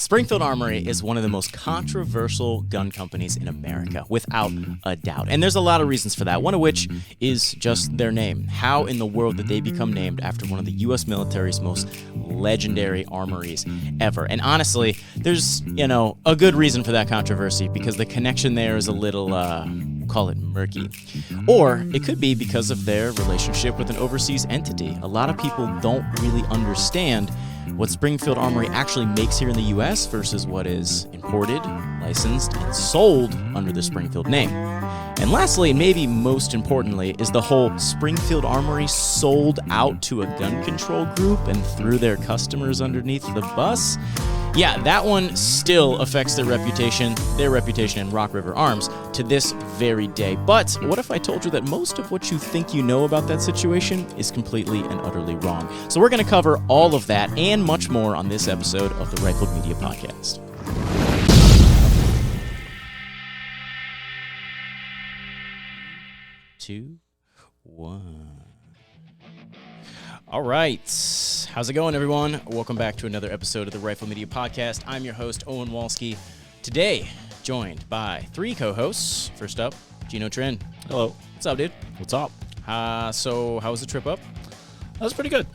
Springfield Armory is one of the most controversial gun companies in America, without a doubt. And there's a lot of reasons for that, one of which is just their name. How in the world did they become named after one of the U.S. military's most legendary armories ever? And honestly, there's, a good reason for that controversy, because the connection there is a little, call it murky. Or it could be because of their relationship with an overseas entity. A lot of people don't really understand what Springfield Armory actually makes here in the U.S. versus what is imported, licensed, and sold under the Springfield name. And lastly, and maybe most importantly, is the whole Springfield Armory sold out to a gun control group and threw their customers underneath the bus. Yeah, that one still affects their reputation in Rock River Arms to this very day. But what if I told you that most of what you think you know about that situation is completely and utterly wrong? So we're going to cover all of that and much more on this episode of the Rifled Media Podcast. Two, one. All right. How's it going, everyone? Welcome back to another episode of the Rifle Media Podcast. I'm your host, Owen Walski. Today, joined by three co-hosts. First up, Gino Trin. Hello. What's up, dude? What's up? So how was the trip up? That was pretty good.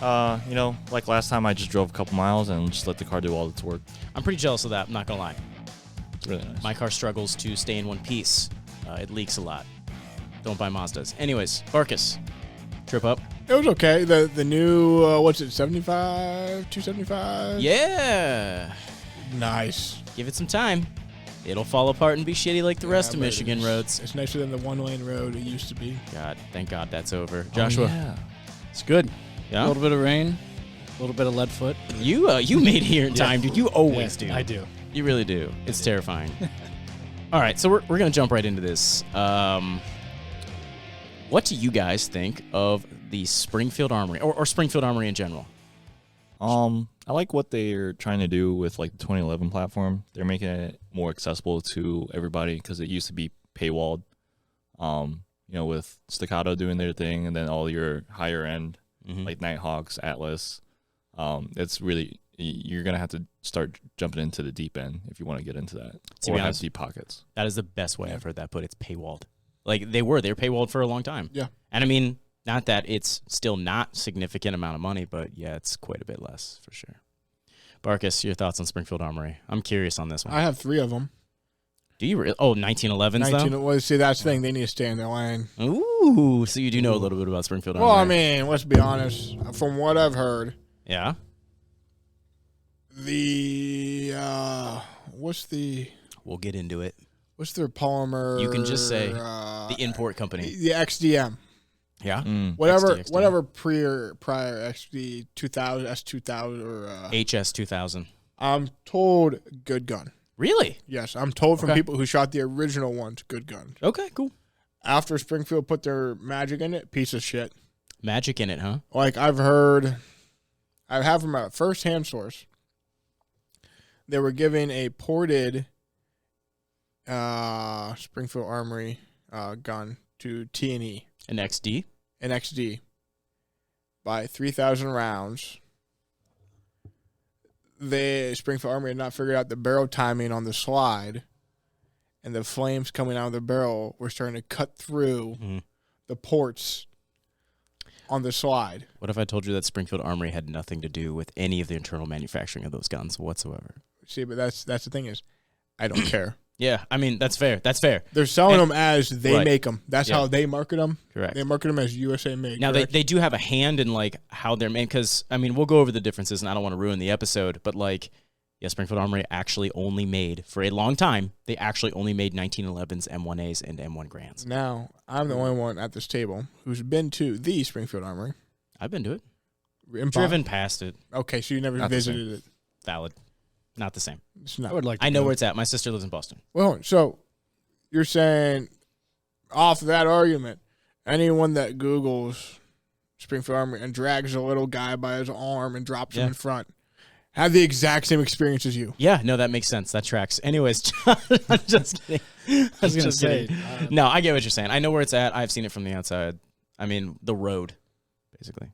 Like last time, I just drove a couple miles and just let the car do all its work. I'm pretty jealous of that, I'm not going to lie. It's really nice. My car struggles to stay in one piece. It leaks a lot. Don't buy Mazdas. Anyways, Barkus, trip up? It was okay. The new, what's it, 75? 275? Yeah. Nice. Give it some time. It'll fall apart and be shitty like the rest of Michigan roads. It's nicer than the one-lane road it used to be. God, thank God that's over. Joshua. Oh, yeah. It's good. Yeah? A little bit of rain, a little bit of lead foot. You made it here in time, dude. You always do. I do. You really do. It's terrifying. All right, so we're going to jump right into this. What do you guys think of the Springfield Armory, or Springfield Armory in general? I like what they're trying to do with like the 2011 platform. They're making it more accessible to everybody because it used to be paywalled. With Staccato doing their thing, and then all your higher end like Nighthawks, Atlas. It's really, you're gonna have to start jumping into the deep end if you want to get into that. To or be have honest, deep pockets. That is the best way I've heard that put. It's paywalled. Like they were paywalled for a long time. Yeah. And I mean, not that it's still not significant amount of money, but yeah, it's quite a bit less for sure. Barkus, your thoughts on Springfield Armory? I'm curious on this one. I have three of them. Do you really? Oh, 1911s though? Well, see, that's the thing. They need to stay in their lane. Ooh, so you do know a little bit about Springfield Armory. Well, I mean, let's be honest. From what I've heard, yeah. We'll get into it. What's their polymer? You can just say the import company. The XDM. Yeah. Whatever prior XD 2000, S2000 or HS 2000. I'm told good gun. Really? Yes, I'm told from people who shot the original ones, good guns. Okay, cool. After Springfield put their magic in it, piece of shit. Magic in it, huh? Like I have from a first-hand source. They were giving a ported Springfield Armory gun to T&E. An XD? An XD. By 3,000 rounds. The Springfield Armory had not figured out the barrel timing on the slide, and the flames coming out of the barrel were starting to cut through the ports on the slide. What if I told you that Springfield Armory had nothing to do with any of the internal manufacturing of those guns whatsoever? See, but that's the thing is, I don't care. Yeah, I mean, that's fair. That's fair. They're selling them as they make them. That's how they market them. Correct. They market them as USA made. Now, they do have a hand in, like, how they're made, because, I mean, we'll go over the differences, and I don't want to ruin the episode, but, like, yeah, Springfield Armory actually only made, for a long time, they actually only made 1911s, M1As, and M1 Grands. Now, I'm the only one at this table who's been to the Springfield Armory. I've been to it. Driven past it. Okay, so you never visited it. Valid. Not the same. It's not. I know where it's at. My sister lives in Boston. Well, so you're saying, off that argument, anyone that Googles Springfield Armory and drags a little guy by his arm and drops him in front have the exact same experience as you. Yeah, no, that makes sense. That tracks. Anyways, I'm just kidding. I was going to say. No, I get what you're saying. I know where it's at. I've seen it from the outside. I mean, the road, basically.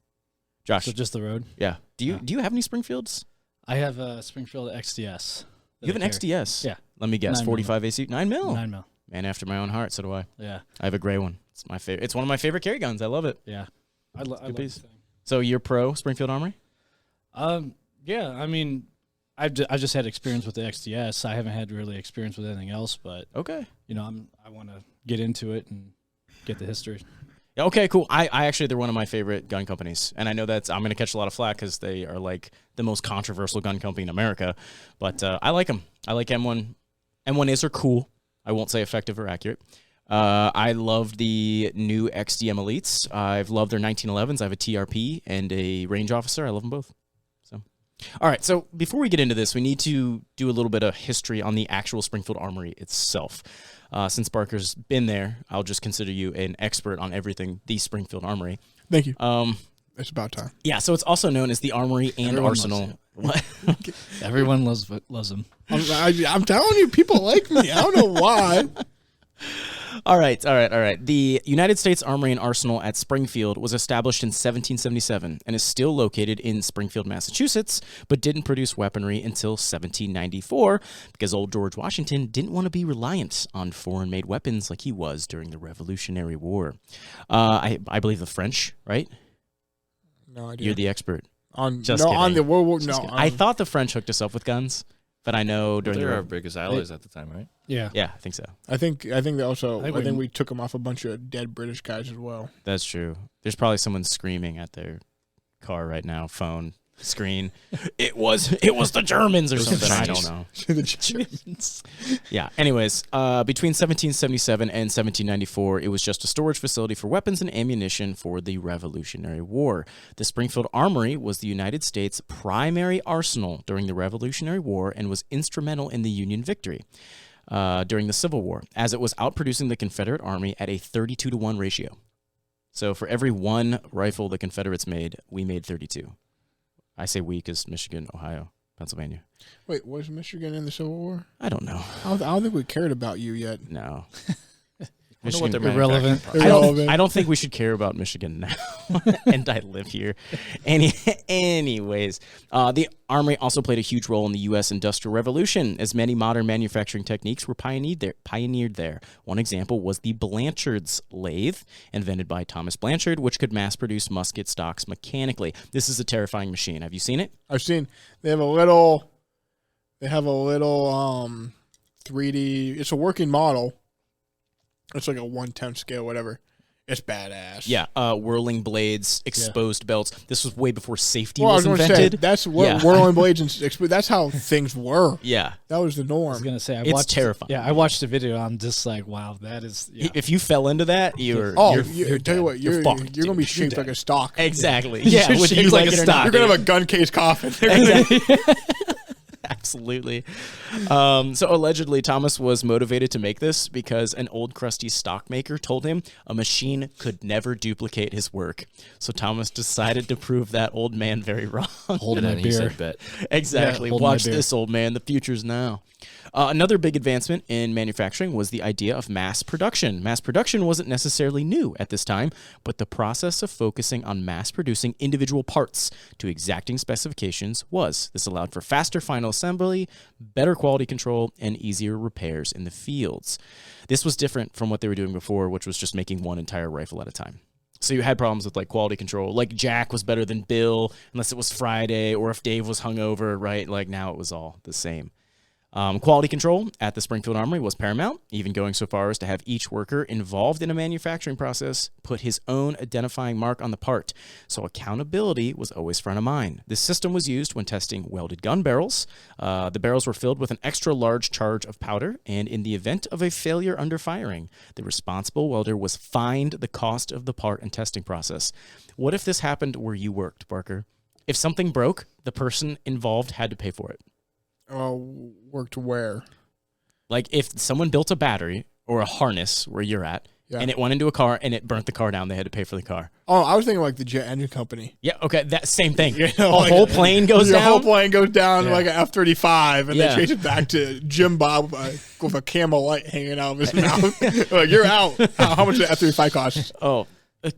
Josh. So just the road? Yeah. Do you have any Springfields? I have a Springfield XDS. You have an XDS? Yeah. Let me guess. 9 45 AC, 9 mil. 9 mil. Man after my own heart. So do I. Yeah. I have a gray one. It's my favorite. It's one of my favorite carry guns. I love it. Yeah. I love piece. the thing. So you're pro Springfield Armory? Yeah. I mean, I just had experience with the XDS. I haven't had really experience with anything else, but Okay. I want to get into it and get the history. Yeah, okay, cool. I actually, they're one of my favorite gun companies. And I know I'm going to catch a lot of flack because they are like the most controversial gun company in America. But I like them. I like M1. M1As are cool. I won't say effective or accurate. I love the new XDM Elites. I've loved their 1911s. I have a TRP and a range officer. I love them both. So, all right. So before we get into this, we need to do a little bit of history on the actual Springfield Armory itself. Since Barker's been there, I'll just consider you an expert on everything the Springfield Armory. Thank you. It's about time. Yeah, so it's also known as the Armory and Everyone Arsenal. What? Everyone loves them. I'm telling you, people like me. I don't know why. All right. The United States Armory and Arsenal at Springfield was established in 1777 and is still located in Springfield, Massachusetts, but didn't produce weaponry until 1794 because old George Washington didn't want to be reliant on foreign-made weapons like he was during the Revolutionary War. I believe the French, right? No idea. You're the expert. On kidding. the World War. Just No, kidding. I thought the French hooked us up with guns, but I know during They're the our biggest allies at the time, right? Yeah. Yeah, I think so. I think they also. I I think think we took them off a bunch of dead British guys as well. That's true. There's probably someone screaming at their car right now, phone screen. It was the Germans or something. I don't know. The Germans. Yeah. Anyways, between 1777 and 1794, it was just a storage facility for weapons and ammunition for the Revolutionary War. The Springfield Armory was the United States' primary arsenal during the Revolutionary War and was instrumental in the Union victory during the Civil War, as it was outproducing the Confederate Army at a 32-to-1 ratio. So for every one rifle the Confederates made, we made 32. I say we because Michigan, Ohio, Pennsylvania. Wait, was Michigan in the Civil War? I don't know. I don't think we cared about you yet. No. I wonder what their Irrelevant. manufacturing process- I don't think we should care about Michigan now. And I live here. Anyways, the Armory also played a huge role in the U.S. Industrial Revolution, as many modern manufacturing techniques were pioneered there. One example was the Blanchard's lathe, invented by Thomas Blanchard, which could mass-produce musket stocks mechanically. This is a terrifying machine. Have you seen it? I've seen. They have a little 3D. It's a working model. It's like a 1/10 scale, whatever. It's badass. Yeah, whirling blades, exposed belts. This was way before safety Well, was I was going to invented. say, that's what whirling blades and that's how things were. Yeah. That was the I was norm. gonna say It's terrifying. Yeah, I watched the video. I'm just like, wow, that is. Yeah. If you fell into that, you're Oh, you're tell you what, you're fucked, going to be dude. shaped like a stock. Exactly. You're Yeah, whether shaped you like like a it or stock. not. You're going to have a gun case coffin. Exactly. Absolutely. So allegedly, Thomas was motivated to make this because an old crusty stockmaker told him a machine could never duplicate his work. So Thomas decided to prove that old man very wrong. Hold And my then he beer. said, bet. Exactly. Yeah, hold my Watch beer. this, old man. The future's now. Another big advancement in manufacturing was the idea of mass production. Mass production wasn't necessarily new at this time, but the process of focusing on mass producing individual parts to exacting specifications was. This allowed for faster final assembly, better quality control, and easier repairs in the fields. This was different from what they were doing before, which was just making one entire rifle at a time. So you had problems with like quality control. Like Jack was better than Bill, unless it was Friday, or if Dave was hungover, right? Like now it was all the same. Quality control at the Springfield Armory was paramount, even going so far as to have each worker involved in a manufacturing process put his own identifying mark on the part. So accountability was always front of mind. This system was used when testing welded gun barrels. The barrels were filled with an extra large charge of powder, and in the event of a failure under firing, the responsible welder was fined the cost of the part and testing process. What if this happened where you worked, Barker? If something broke, the person involved had to pay for it. Worked where? Like if someone built a battery or a harness where you're at, and it went into a car and it burnt the car down, they had to pay for the car. Oh, I was thinking like the jet engine company. Yeah, okay, that same thing. You know, a like whole plane goes The down. whole plane goes down like an F-35, and Yeah. they chase it back to Jim Bob with a camel light hanging out of his mouth. Like, you're out. How much did the F-35 cost? Oh,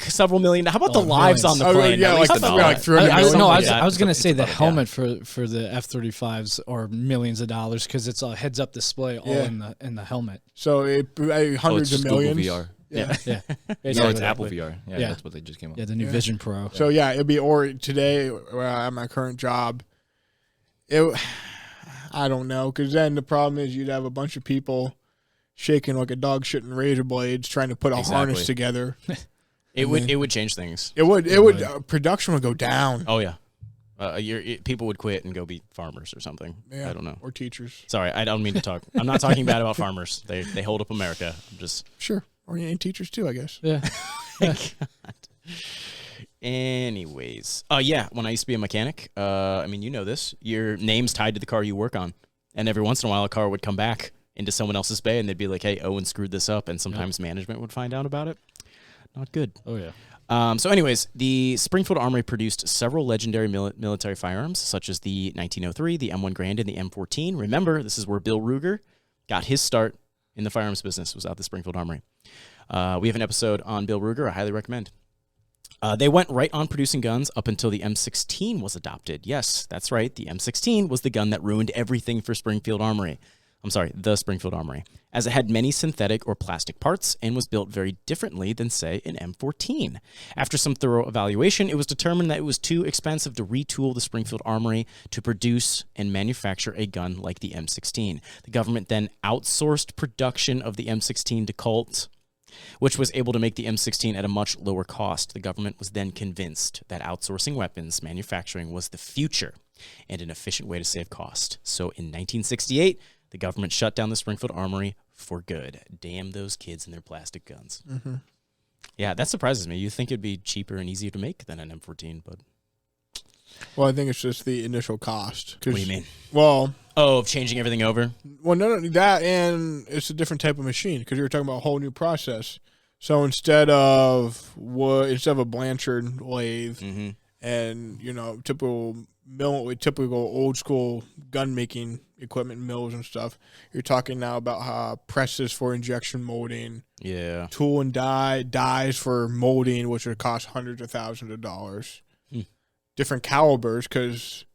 several million. How about the lives millions. on the plane? yeah, At least like, the like knowledge. 300 I million. was going to say the It's about- helmet for the F-35s are millions of dollars because it's a heads-up display all in the helmet. So hundreds of Google millions. VR. Yeah. Yeah, No, Basically it's that, Apple but- VR. Yeah, yeah. that's what they just came out. Yeah, the new Vision Pro. So yeah, it'd be today at my current job. I don't know, because then the problem is you'd have a bunch of people shaking like a dog shitting razor blades trying to put a harness together. It would change things. It would production would go down. Oh yeah, people would quit and go be farmers or something. Yeah, I don't know. or teachers. Sorry, I don't mean to talk. I'm not talking bad about farmers. They hold up America. I'm just Sure, or and teachers too, I guess. Yeah. Anyways, yeah. When I used to be a mechanic, I mean, you know this. Your name's tied to the car you work on, and every once in a while, a car would come back into someone else's bay, and they'd be like, "Hey, Owen screwed this up," and sometimes management would find out about it. Not good. Oh yeah. So, anyways, the Springfield Armory produced several legendary military firearms, such as the 1903, the M1 Garand, and the M14. Remember, this is where Bill Ruger got his start in the firearms business. Was out the Springfield Armory. We have an episode on Bill Ruger. I highly recommend. They went right on producing guns up until the M16 was adopted. Yes, that's right. The M16 was the gun that ruined everything for Springfield Armory. I'm sorry, the Springfield Armory, as it had many synthetic or plastic parts and was built very differently than, say, an M14. After some thorough evaluation, it was determined that it was too expensive to retool the Springfield Armory to produce and manufacture a gun like the M16. The government then outsourced production of the M16 to Colt, which was able to make the M16 at a much lower cost. The government was then convinced that outsourcing weapons manufacturing was the future and an efficient way to save cost. So in 1968, the government shut down the Springfield Armory for good. Damn those kids and their plastic guns. Mm-hmm. Yeah, that surprises me. You think it'd be cheaper and easier to make than an M14, but... Well, I think it's just the initial cost. What do you mean? Well... Oh, of changing everything over? Well, no, that, and it's a different type of machine because you're talking about a whole new process. So instead of a Blanchard lathe and typical old school gun making equipment, mills and stuff, you're talking now about presses for injection molding, tool and dyes for molding, which would cost hundreds of thousands of dollars. Different calibers because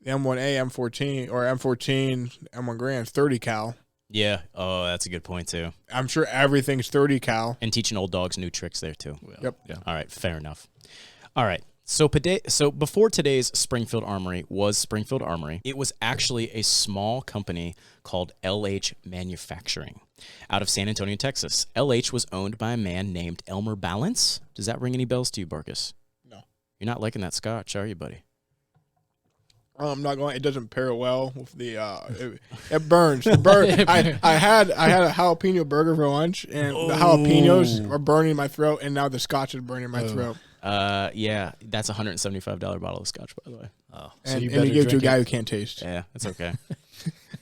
M1A, M14, or M14, M1 Garand, 30 cal. Yeah. Oh, that's a good point, too. I'm sure everything's 30 cal. And teaching old dogs new tricks there, too. Yep. Yeah. All right, fair enough. All right. So before today's Springfield Armory was Springfield Armory, it was actually a small company called LH Manufacturing out of San Antonio, Texas. LH was owned by a man named Elmer Balance. Does that ring any bells to you, Barkus? No. You're not liking that scotch, are you, buddy? I'm not going. It doesn't pair well with the. It burns. I had a jalapeno burger for lunch, and the jalapenos are burning my throat, and now the scotch is burning my throat. Yeah, that's a $175 bottle of scotch, by the way. Oh, So you and better you give it to a drink guy who can't taste. Yeah, that's okay.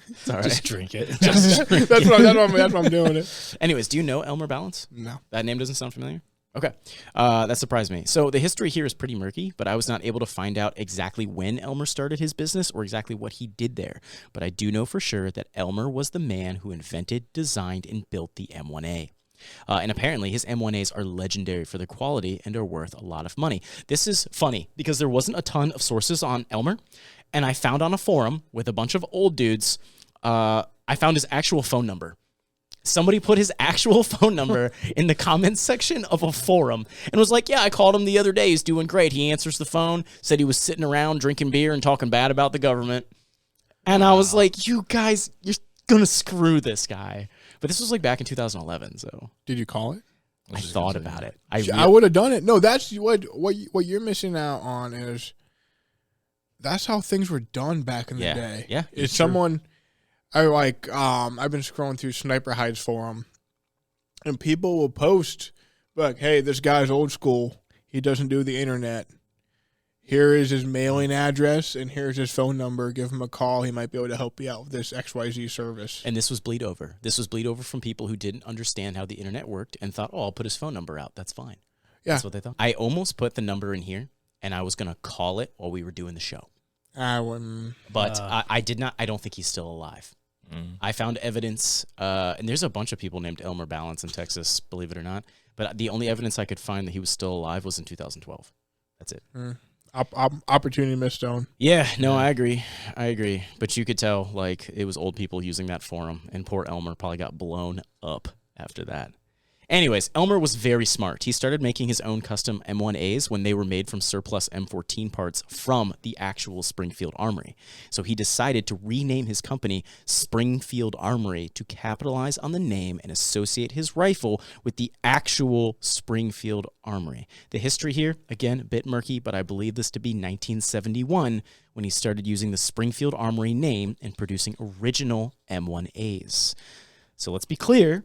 It's all right. Just drink it. That's what I'm doing it. Anyways, do you know Elmer Balance? No. That name doesn't sound familiar? Okay. That surprised me. So the history here is pretty murky, but I was not able to find out exactly when Elmer started his business or exactly what he did there. But I do know for sure that Elmer was the man who invented, designed, and built the M1A. And apparently his M1As are legendary for their quality and are worth a lot of money. This is funny because there wasn't a ton of sources on Elmer, and I found on a forum with a bunch of old dudes, I found his actual phone number. Somebody put his actual phone number in the comments section of a forum and was like, yeah, I called him the other day. He's doing great. He answers the phone, said he was sitting around drinking beer and talking bad about the government. And I was like, you guys, you're going to screw this guy. But this was like back in 2011, so. Did you call it? I thought about it. I would have done it. No, that's what you're missing out on is that's how things were done back in the day. Yeah. It's someone I've been scrolling through Sniper Hide's forum, and people will post like, hey, this guy's old school. He doesn't do the internet. Here is his mailing address, and here's his phone number. Give him a call. He might be able to help you out with this XYZ service. And this was bleed over. This was bleed over from people who didn't understand how the internet worked and thought, oh, I'll put his phone number out. That's fine. Yeah. That's what they thought. I almost put the number in here, and I was going to call it while we were doing the show. I wouldn't. But I did not. I don't think he's still alive. I found evidence, and there's a bunch of people named Elmer Balance in Texas, believe it or not. But the only evidence I could find that he was still alive was in 2012. That's it. Opportunity missed on. Yeah, no, I agree. But you could tell, like, it was old people using that forum, and poor Elmer probably got blown up after that. Anyways, Elmer was very smart. He started making his own custom M1As when they were made from surplus M14 parts from the actual Springfield Armory. So he decided to rename his company Springfield Armory to capitalize on the name and associate his rifle with the actual Springfield Armory. The history here, again, a bit murky, but I believe this to be 1971 when he started using the Springfield Armory name and producing original M1As. So let's be clear.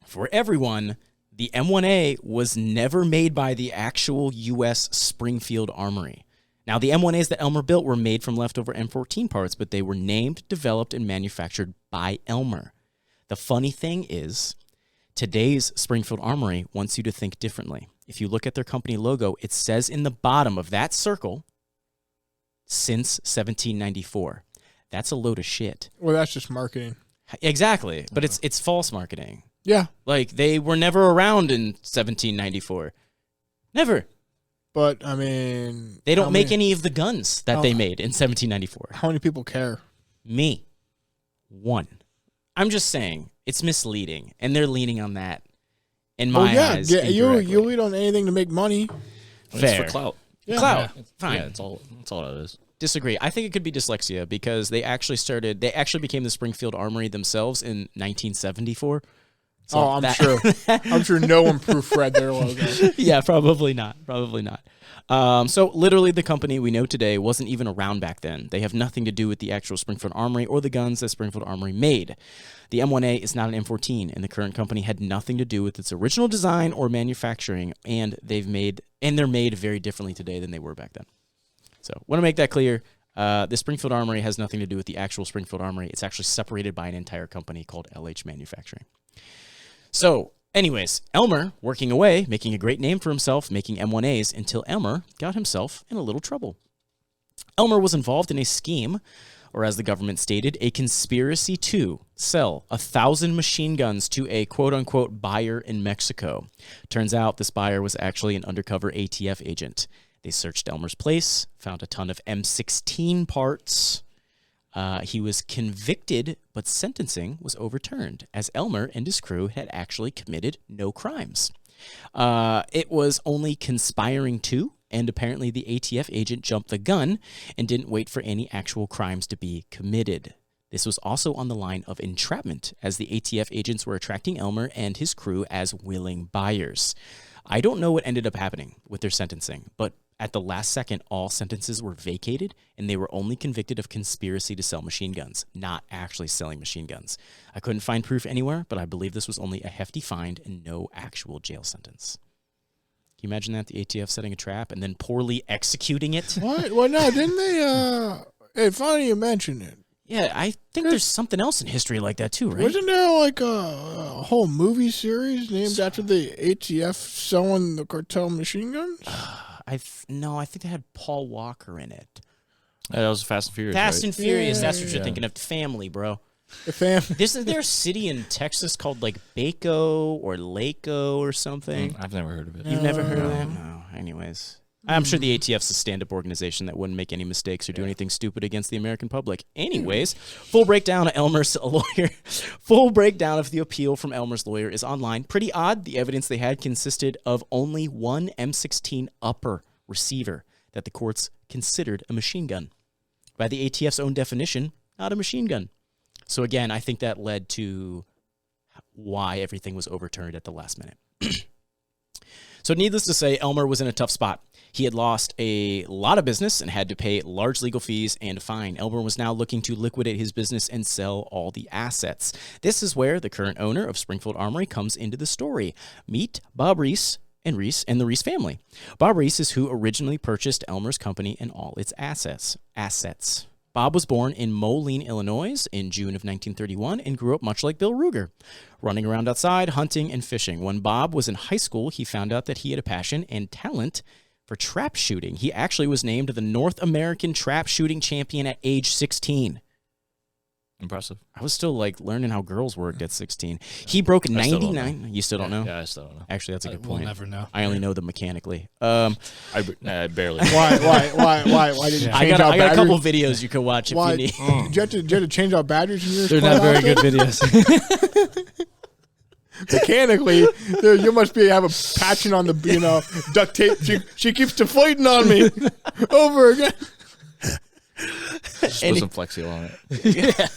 For everyone, the M1A was never made by the actual U.S. Springfield Armory. Now, the M1As that Elmer built were made from leftover M14 parts, but they were named, developed, and manufactured by Elmer. The funny thing is, today's Springfield Armory wants you to think differently. If you look at their company logo, it says in the bottom of that circle, since 1794. That's a load of shit. Well, that's just marketing. Exactly, but it's false marketing. Yeah. Like, they were never around in 1794. Never. But, I mean... They don't make any of the guns that they made in 1794. How many people care? Me. One. I'm just saying, it's misleading, and they're leaning on that, in my eyes, you lead on anything to make money. Fair. It's for clout. Yeah. Clout. Fine. Yeah, that's all that is. Disagree. I think it could be dyslexia, because they actually became the Springfield Armory themselves in 1974. So I'm sure no one proofread their logo. Yeah, probably not. So literally the company we know today wasn't even around back then. They have nothing to do with the actual Springfield Armory or the guns that Springfield Armory made. The M1A is not an M14, and the current company had nothing to do with its original design or manufacturing, and they're made very differently today than they were back then. So want to make that clear. The Springfield Armory has nothing to do with the actual Springfield Armory. It's actually separated by an entire company called LH Manufacturing. So, anyways, Elmer working away, making a great name for himself, making M1As, until Elmer got himself in a little trouble. Elmer was involved in a scheme, or as the government stated, a conspiracy to sell 1,000 machine guns to a quote-unquote buyer in Mexico. Turns out this buyer was actually an undercover ATF agent. They searched Elmer's place, found a ton of M16 parts. He was convicted, but sentencing was overturned, as Elmer and his crew had actually committed no crimes. It was only conspiring to, and apparently the ATF agent jumped the gun and didn't wait for any actual crimes to be committed. This was also on the line of entrapment, as the ATF agents were attracting Elmer and his crew as willing buyers. I don't know what ended up happening with their sentencing, but at the last second, all sentences were vacated, and they were only convicted of conspiracy to sell machine guns, not actually selling machine guns. I couldn't find proof anywhere, but I believe this was only a hefty fine and no actual jail sentence. Can you imagine that? The ATF setting a trap and then poorly executing it? What? Well, no, didn't they? It's funny you mentioned it. Yeah, I think there's something else in history like that too, right? Wasn't there like a whole movie series named after the ATF selling the cartel machine guns? No, I think they had Paul Walker in it. That was Fast and Furious. Fast and Furious. Yeah, That's what you're thinking of. Family, bro. The fam. Isn't there a city in Texas called like Baco or Laco or something? I've never heard of it. You've never heard of that? No. Anyways. I'm sure the ATF's a stand-up organization that wouldn't make any mistakes or do anything stupid against the American public. Anyways, full breakdown of Elmer's lawyer. Full breakdown of the appeal from Elmer's lawyer is online. Pretty odd. The evidence they had consisted of only one M16 upper receiver that the courts considered a machine gun. By the ATF's own definition, not a machine gun. So again, I think that led to why everything was overturned at the last minute. So needless to say, Elmer was in a tough spot. He had lost a lot of business and had to pay large legal fees and a fine. Elmer was now looking to liquidate his business and sell all the assets. This is where the current owner of Springfield Armory comes into the story. Meet Bob Reese and the Reese family. Bob Reese is who originally purchased Elmer's company and all its assets. Bob was born in Moline, Illinois in June of 1931 and grew up much like Bill Ruger, running around outside, hunting and fishing. When Bob was in high school, he found out that he had a passion and talent for trap shooting. He actually was named the North American trap shooting champion at age 16. Impressive. I was still like learning how girls worked at 16. He broke I still don't 99. You still don't know? Yeah, I still don't know. Actually, that's a good We'll point. never know. I only know them mechanically. I barely. Why did you Yeah. change I out got a couple batteries? videes you can watch if Why you need. did you have to change out batteries in yours? They're quite not very often? good videos. Mechanically, you must have a patching on the duct tape. She keeps deflating on me over again. Just put some Flex Seal on it.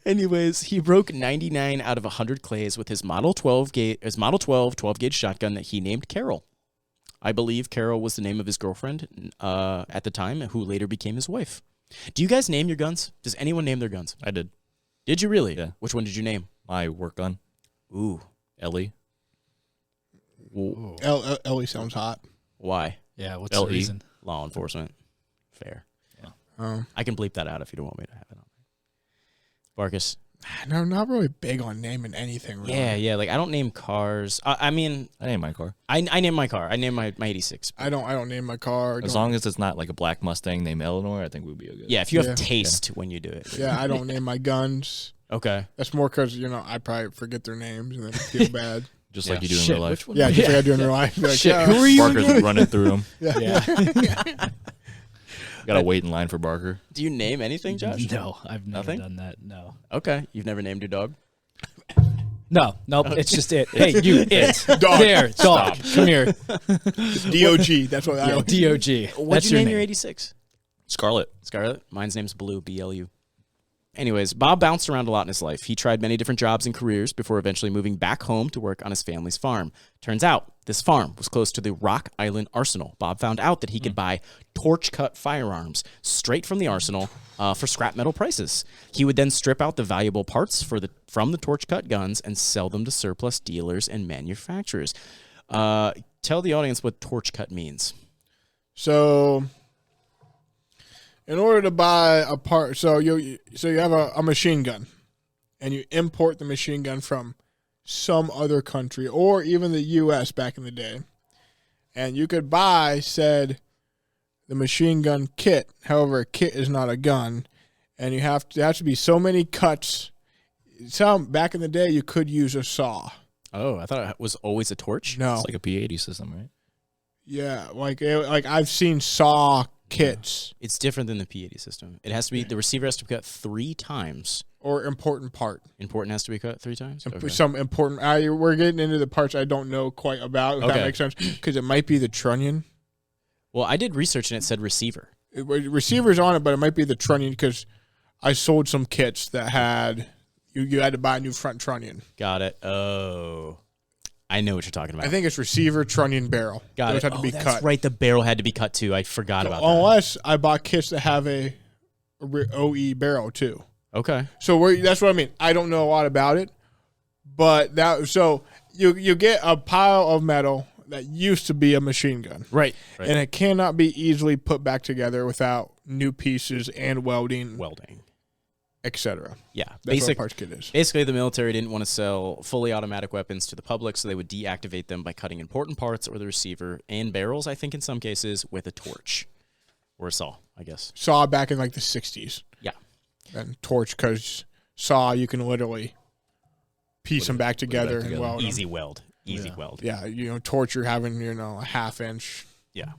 Anyways, he broke 99 out of 100 clays with his Model 12 12-gauge shotgun that he named Carol. I believe Carol was the name of his girlfriend at the time, who later became his wife. Do you guys name your guns? Does anyone name their guns? I did. Did you really? Yeah. Which one did you name? My work gun, Ooh. Ellie. Ellie sounds hot. Why? Yeah, what's LE. the reason? Law enforcement. Fair. Yeah. I can bleep that out if you don't want me to have it on. Barkus. No, not really big on naming anything. Really. Yeah. Like I don't name cars. I mean, I named my car. I name my car. I name my 86. I don't name my car. As long as it's not like a black Mustang named Eleanor, I think we'd be good. Yeah, if you have Yeah. taste when you do it. Yeah, I don't name my guns. Okay. That's more because I probably forget their names and then feel bad. Just Yeah. like you do in Shit, real life. which one? Yeah, just like I do in real life. Be like, Shit, yeah, who are you Barker's again? running through them. Yeah. Gotta wait in line for Barker. Do you name anything, Josh? No, I've never Nothing? done that. No. Okay. You've never named your dog? No, nope. It's just it. Hey, you, it. Dog. There, dog. Come here. DOG. That's what I Yeah, DOG. What'd That's you your name your name. 86? Scarlet. Scarlet? Mine's name's Blue, BLU. Anyways, Bob bounced around a lot in his life. He tried many different jobs and careers before eventually moving back home to work on his family's farm. Turns out, this farm was close to the Rock Island Arsenal. Bob found out that he could buy torch-cut firearms straight from the arsenal for scrap metal prices. He would then strip out the valuable parts from the torch-cut guns and sell them to surplus dealers and manufacturers. Tell the audience what torch-cut means. So, in order to buy a part, so you have a machine gun, and you import the machine gun from some other country or even the U.S. back in the day, and you could buy the machine gun kit. However, a kit is not a gun, and there have to be so many cuts. Back in the day, you could use a saw. Oh, I thought it was always a torch. No, It's like a P80 system, right? yeah, like I've seen saw kits It's different than the P80 system. It has to be, the receiver has to be cut 3 times. or important part. Important has to be cut 3 times? Okay. Some important. We're getting into the parts I don't know quite about. If Okay. that makes sense, because it might be the trunnion. Well, I did research and it said receiver. Receivers on it, but it might be the trunnion because I sold some kits that had you had to buy a new front trunnion. Got it. Oh. I know what you're talking about. I think it's receiver, trunnion, barrel. Got Those it. have to be that's cut. right. The barrel had to be cut too. I forgot about that. Unless I bought kits that have a OE barrel too. Okay. So that's what I mean. I don't know a lot about it, but you get a pile of metal that used to be a machine gun. Right. And it cannot be easily put back together without new pieces and welding, Welding. etc. Yeah. That's what a parts kit is. Basically, the military didn't want to sell fully automatic weapons to the public, so they would deactivate them by cutting important parts or the receiver and barrels, I think in some cases, with a torch. Or a saw, I guess. Saw back in like the 60s. Yeah. And torch, because saw, you can literally piece them back together and weld them. Easy weld. Easy weld. Yeah, torch, you're having, a half inch. Yeah.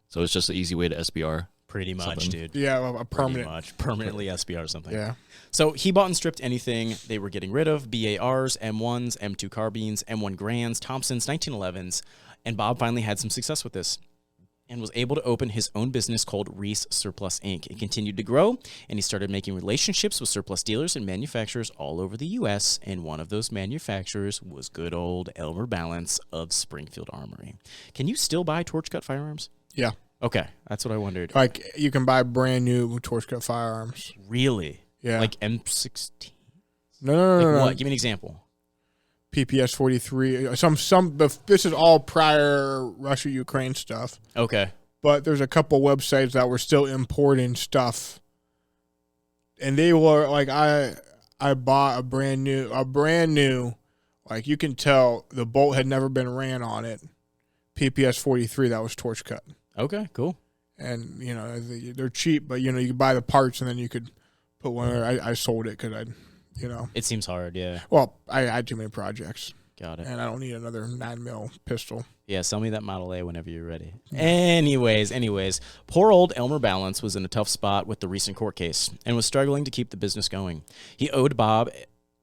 So it's just an easy way to SBR. Pretty much, Something. dude. Yeah, a Pretty permanent. much. Permanently SBR something. Yeah. So he bought and stripped anything they were getting rid of, BARs, M1s, M2 carbines, M1 Grands, Thompsons, 1911s, and Bob finally had some success with this and was able to open his own business called Reese Surplus Inc. It continued to grow, and he started making relationships with surplus dealers and manufacturers all over the U.S., and one of those manufacturers was good old Elmer Balance of Springfield Armory. Can you still buy torch-cut firearms? Yeah. Okay, that's what I wondered. Like, you can buy brand new torch cut firearms. Really? Yeah. Like M16? No. Like what? Give me an example. PPS 43. This is all prior Russia-Ukraine stuff. Okay. But there's a couple websites that were still importing stuff, and they were like, I bought a brand new, like, you can tell the bolt had never been ran on it. PPS 43 that was torch cut, Okay, cool. and they're cheap, but you could buy the parts and then you could put one. I sold it because It seems hard, yeah. Well, I had too many projects, Got it. and I don't need another 9mm pistol. Yeah, sell me that Model A whenever you're ready. Anyways, poor old Elmer Balance was in a tough spot with the recent court case and was struggling to keep the business going. He owed Bob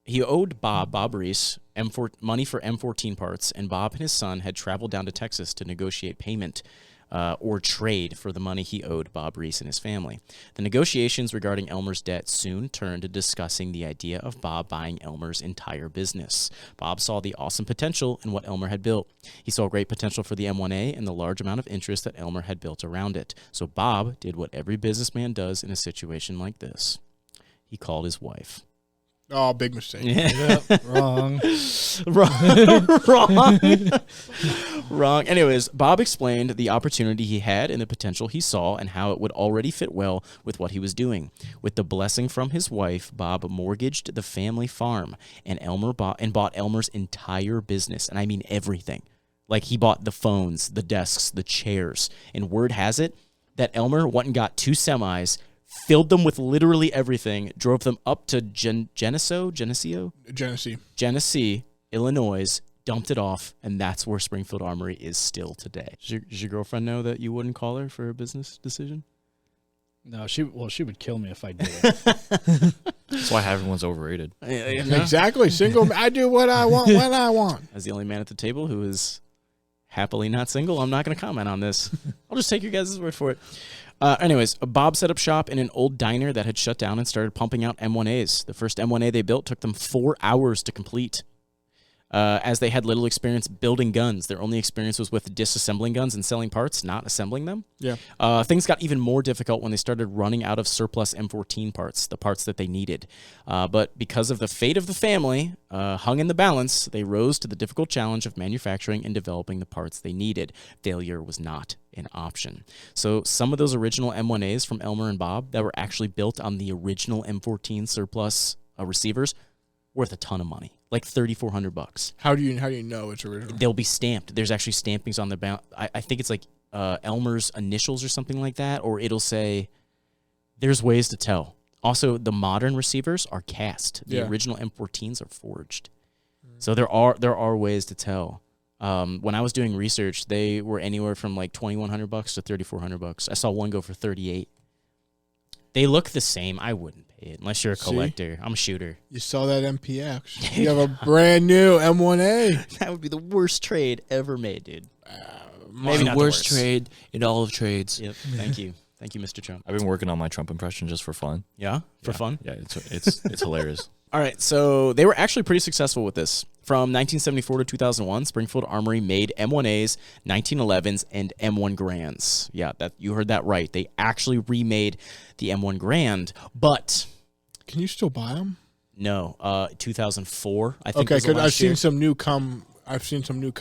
Reese, money for M14 parts, and Bob and his son had traveled down to Texas to negotiate payment or trade for the money he owed Bob Reese and his family. The negotiations regarding Elmer's debt soon turned to discussing the idea of Bob buying Elmer's entire business. Bob saw the awesome potential in what Elmer had built. He saw great potential for the M1A and the large amount of interest that Elmer had built around it. So Bob did what every businessman does in a situation like this. He called his wife. Oh, big mistake. Yeah. Yep, wrong. Wrong. Anyways, Bob explained the opportunity he had and the potential he saw and how it would already fit well with what he was doing. With the blessing from his wife, Bob mortgaged the family farm and bought Elmer's entire business. And I mean everything. Like he bought the phones, the desks, the chairs. And word has it that Elmer went and got 2 semis, filled them with literally everything, drove them up to Genesee, Illinois, dumped it off, and that's where Springfield Armory is still today. Does your girlfriend know that you wouldn't call her for a business decision? No, she would kill me if I did. That's why everyone's overrated. Exactly. Single. I do what I want when I want. As the only man at the table who is happily not single, I'm not going to comment on this. I'll just take your guys' word for it. Anyways, Bob set up shop in an old diner that had shut down and started pumping out M1As. The first M1A they built took them 4 hours to complete. As they had little experience building guns. Their only experience was with disassembling guns and selling parts, not assembling them. Yeah. Things got even more difficult when they started running out of surplus M14 parts, the parts that they needed. But because of the fate of the family hung in the balance, they rose to the difficult challenge of manufacturing and developing the parts they needed. Failure was not an option. So some of those original M1As from Elmer and Bob that were actually built on the original M14 surplus receivers worth a ton of money, like $3,400. How do you know it's original? They'll be stamped. There's actually stampings on the I think it's like Elmer's initials or something like that, or it'll say. There's ways to tell. Also, the modern receivers are cast. The original M14s are forged. So there are ways to tell. When I was doing research, they were anywhere from like $2,100 to $3,400. I saw one go for $38. They look the same. I wouldn't pay it unless you're a collector. I'm a shooter. You saw that MPX. You have a brand new M1A. That would be the worst trade ever made, dude. Maybe not the worst trade in all of trades. Yep. Thank you, Mr. Trump. I've been working on my Trump impression just for fun. Yeah, for fun. Yeah, it's hilarious. All right, so they were actually pretty successful with this. From 1974 to 2001, Springfield Armory made M1As, 1911s, and M1 Grands. Yeah, that you heard that right. They actually remade the M1 Grand, but can you still buy them? No, 2004. I think. Okay, because I've seen some new come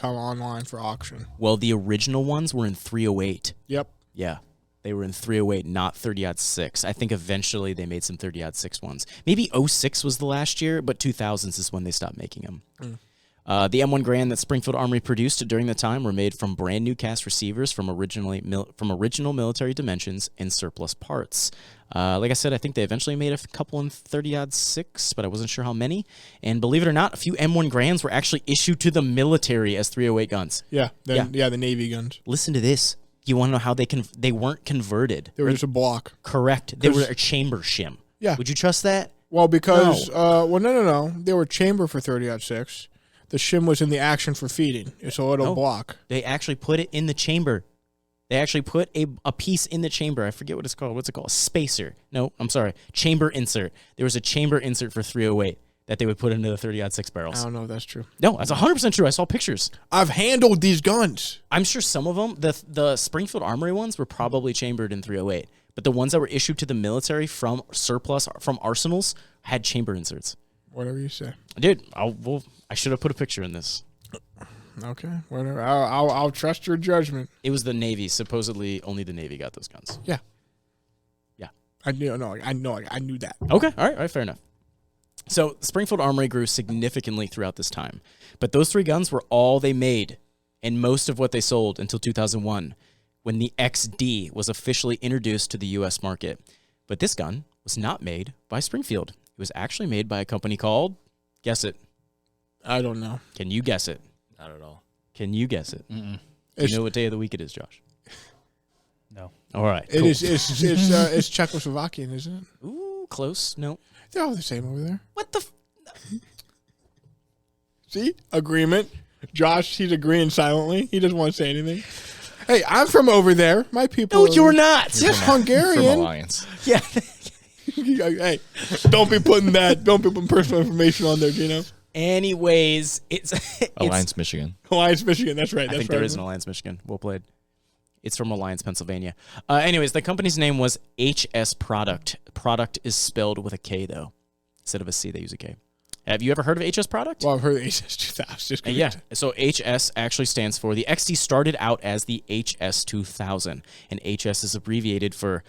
online for auction. Well, the original ones were in 308. Yep. Yeah. They were in 308, not 30-06. I think eventually they made some 30-06 ones. Maybe 06 was the last year, but 2000s is when they stopped making them. The M1 Grand that Springfield Armory produced during the time were made from brand new cast receivers from original military dimensions and surplus parts. Like I said, I think they eventually made a couple in 30-06, but I wasn't sure how many. And believe it or not, a few M1 Grands were actually issued to the military as 308 guns. Yeah, the Navy guns. Listen to this. You want to know how they weren't converted? They were just a block. Correct. They were a chamber shim. Yeah. Would you trust that? Well, because no. They were chamber for 30-06. The shim was in the action for feeding. It's a little block. They actually put it in the chamber. They actually put a piece in the chamber. I forget what it's called. What's it called? A spacer. No, I'm sorry. Chamber insert. There was a chamber insert for 308 that they would put into the 30-06 barrels. I don't know if that's true. No, that's 100% true. I saw pictures. I've handled these guns. I'm sure some of them, the Springfield Armory ones, were probably chambered in 308. But the ones that were issued to the military from surplus, from arsenals, had chamber inserts. Whatever you say. Dude, I should have put a picture in this. Okay, whatever. I'll trust your judgment. It was the Navy. Supposedly, only the Navy got those guns. Yeah. Yeah. I knew that. Okay, all right, fair enough. So Springfield Armory grew significantly throughout this time, but those 3 guns were all they made and most of what they sold until 2001, when the XD was officially introduced to the U.S. market. But this gun was not made by Springfield. It was actually made by a company called, guess it. I don't know. Can you guess it? Not at all. Can you guess it? Mm-mm. Do you know what day of the week it is, Josh? No. All right. It cool. is. It's Czechoslovakian, isn't it? Ooh, close. No. They're all the same over there. What the? See, agreement. Josh, he's agreeing silently. He doesn't want to say anything. Hey, I'm from over there. My people. No, you're not. Yes, From Hungarian. Alliance. Yeah. Hey, don't be putting personal information on there, Gino. Anyways, it's Alliance, Michigan. Alliance, Michigan. That's right. I think right. there is an Alliance, Michigan. Well played. It's from Alliance, Pennsylvania. Anyways, the company's name was HS Product. Product is spelled with a K, though. Instead of a C, they use a K. Have you ever heard of HS Product? Well, I've heard of HS 2000. Yeah. So HS actually stands for, the XD started out as the HS 2000. And HS is abbreviated for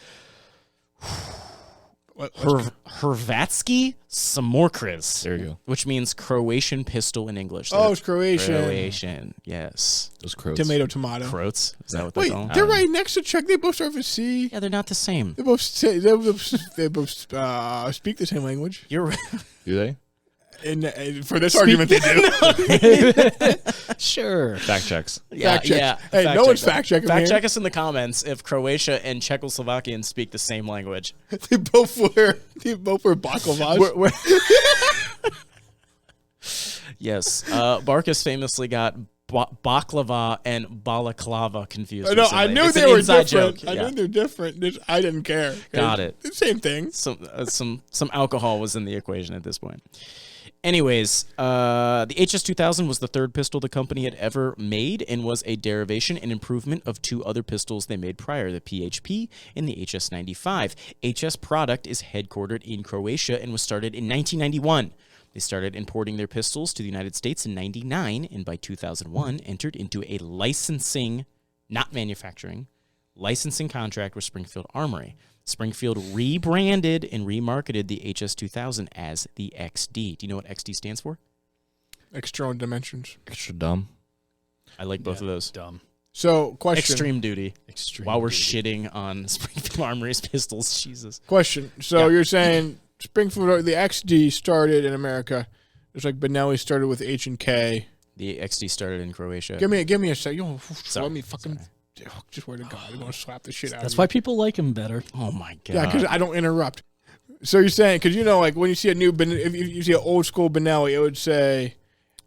Hrvatski Samorkriz. There you go. Which means Croatian pistol in English. Oh, it's Croatian. Croatian, yes. Those croats. Tomato. Croats? Is that what they're Wait, called? they're right next to Czech. They both start with C. Yeah, they're not the same. They both speak the same language. You're right. Do they? And for this argument, they do. Sure. Fact checks. Yeah, Fact check. yeah. Hey, Fact no check one's that. fact checking Fact here. check us in the comments if Croatia and Czechoslovakian speak the same language. They both wear baklavas. Yes. Barkas famously got baklava and balaclava confused. No, recently. I knew It's they an were inside different. joke. I Yeah. knew they're different. I didn't care. Got it. The same thing. Some alcohol was in the equation at this point. Anyways, the HS-2000 was the third pistol the company had ever made and was a derivation and improvement of two other pistols they made prior, the PHP and the HS-95. HS Product is headquartered in Croatia and was started in 1991. They started importing their pistols to the United States in 1999 and by 2001 entered into a licensing, not manufacturing, licensing contract with Springfield Armory. Springfield rebranded and remarketed the HS-2000 as the XD. Do you know what XD stands for? External dimensions. Extra dumb. I like both of those. Dumb. So, question. Extreme duty. Extreme. While we're duty. shitting on Springfield Armory's pistols, Jesus. Question. So Yeah. you're saying Springfield, the XD started in America, just like Benelli started with H and K. The XD started in Croatia. Give me a sec. You don't Sorry. let me fucking. Just swear to God, I'm gonna slap the shit out That's of why you. people like him better. Oh my god. Yeah, because I don't interrupt. So you're saying, because like when you see a new, if you see an old school Benelli, it would say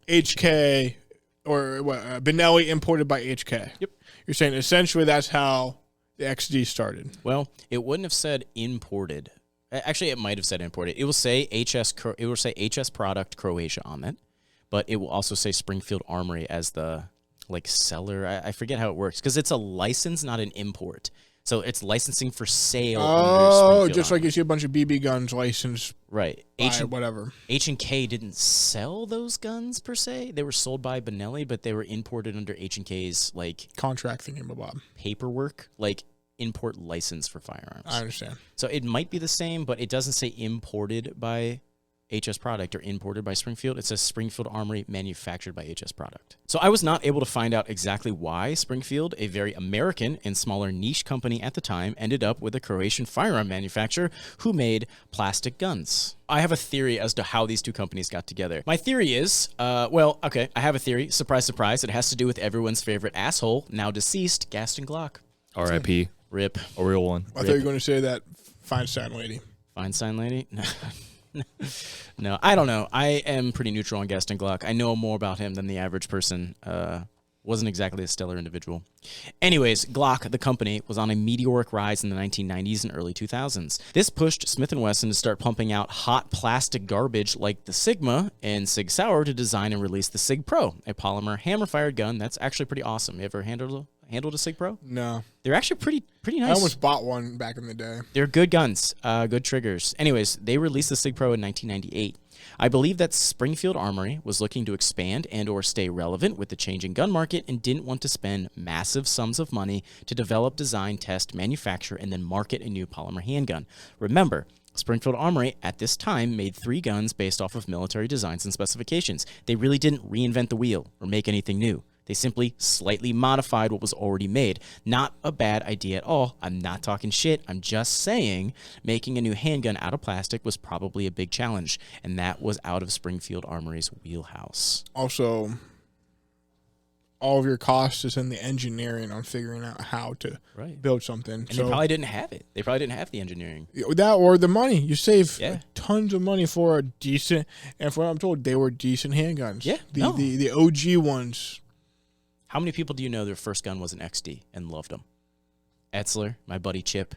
HK or what, Benelli imported by HK. Yep. You're saying essentially that's how the XD started. Well, it wouldn't have said imported. Actually, it might have said imported. It will say HS. It will say HS Product Croatia on it, but it will also say Springfield Armory as the seller. I forget how it works because it's a license, not an import. So it's licensing for sale. under Oh, Springfield just like Armory. you see a bunch of BB guns licensed Right. by H whatever. and K didn't sell those guns per se. They were sold by Benelli, but they were imported under H and K's Contract thingamabob. paperwork, import license for firearms. I understand. So it might be the same, but it doesn't say imported by HS Product or imported by Springfield. It says Springfield Armory manufactured by HS Product. So I was not able to find out exactly why Springfield, a very American and smaller niche company at the time, ended up with a Croatian firearm manufacturer who made plastic guns. I have a theory as to how these two companies got together. My theory is, I have a theory. Surprise, surprise. It has to do with everyone's favorite asshole, now deceased, Gaston Glock. R.I.P. Rip. A real one. I thought you were going to say that Feinstein lady. Feinstein lady? No, I don't know. I am pretty neutral on Gaston Glock. I know more about him than the average person. Wasn't exactly a stellar individual. Anyways, Glock, the company, was on a meteoric rise in the 1990s and early 2000s. This pushed Smith & Wesson to start pumping out hot plastic garbage like the Sigma and Sig Sauer to design and release the Sig Pro, a polymer hammer-fired gun that's actually pretty awesome. You ever handled a Sig Pro? No. They're actually pretty I nice. almost bought one back in the day. They're good guns, good triggers. Anyways, they released the Sig Pro in 1998. I believe that Springfield Armory was looking to expand and or stay relevant with the changing gun market and didn't want to spend massive sums of money to develop, design, test, manufacture, and then market a new polymer handgun. Remember, Springfield Armory at this time made 3 guns based off of military designs and specifications. They really didn't reinvent the wheel or make anything new. They simply slightly modified what was already made. Not a bad idea at all. I'm not talking shit. I'm just saying making a new handgun out of plastic was probably a big challenge, and that was out of Springfield Armory's wheelhouse. Also, all of your cost is in the engineering on figuring out how to build something. And they probably didn't have it. They probably didn't have the engineering. That or the money. You save tons of money for a decent, and from what I'm told, they were decent handguns. Yeah, the OG ones. How many people do you know their first gun was an XD and loved them? Etzler, my buddy Chip.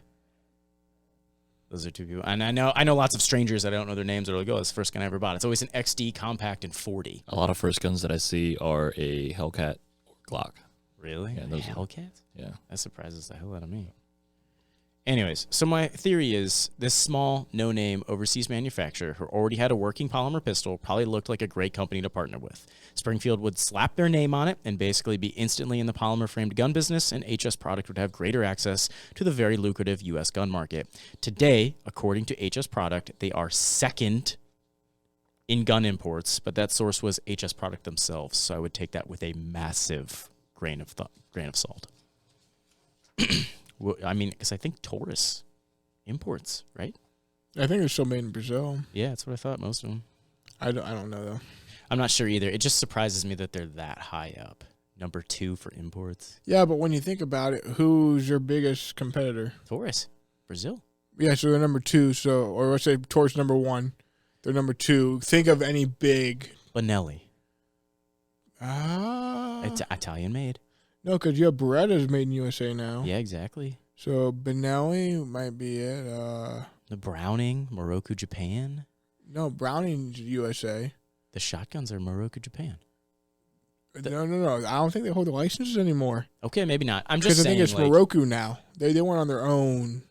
Those are two people. And I know lots of strangers that I don't know their names that are like, oh, it's the first gun I ever bought. It's always an XD, compact, and 40. A lot of first guns that I see are a Hellcat or Glock. Really? Yeah, those Hellcat? Yeah. That surprises the hell out of me. Anyways, so my theory is this small, no-name overseas manufacturer who already had a working polymer pistol probably looked like a great company to partner with. Springfield would slap their name on it and basically be instantly in the polymer-framed gun business, and HS Product would have greater access to the very lucrative U.S. gun market. Today, according to HS Product, they are second in gun imports, but that source was HS Product themselves, so I would take that with a massive grain of salt. Well, I mean, because I think Taurus imports, right? I think they're still made in Brazil. Yeah, that's what I thought, most of them. I don't know, though. I'm not sure either. It just surprises me that they're that high up. Number 2 for imports. Yeah, but when you think about it, who's your biggest competitor? Taurus, Brazil. Yeah, so they're number 2. So, or let's say Taurus number 1. They're number 2. Think of any big. Benelli. Ah. It's Italian made. No, because you have Berettas made in USA now. Yeah, exactly. So Benelli might be it. The Browning, Morocco, Japan. No, Browning's USA. The shotguns are Morocco, Japan. No. I don't think they hold the licenses anymore. Okay, maybe not. I'm just saying. Because I think it's Morocco now. They went on their own.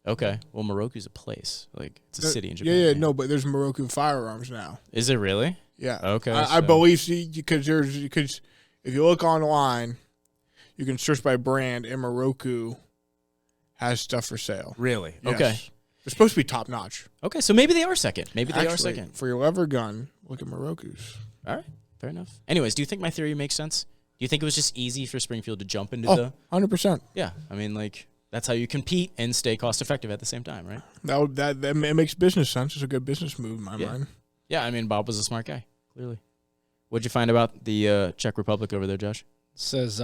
Okay. Well, Morocco's a place. Like, it's a city in Japan. Yeah, no, but there's Morocco firearms now. Is it really? Yeah. Okay. I believe, because if you look online, you can search by brand, and Morocco has stuff for sale. Really? Yes. Okay. They're supposed to be top notch. Okay, so maybe they are second. Maybe they are Actually, second. For your lever gun, look at Morocco's. All right. Fair enough. Anyways, do you think my theory makes sense? Do you think it was just easy for Springfield to jump into the... 100%. Yeah. I mean, like, that's how you compete and stay cost effective at the same time, right? That it makes business sense. It's a good business move in my mind. Yeah, I mean, Bob was a smart guy, clearly. What'd you find about the Czech Republic over there, Josh? It says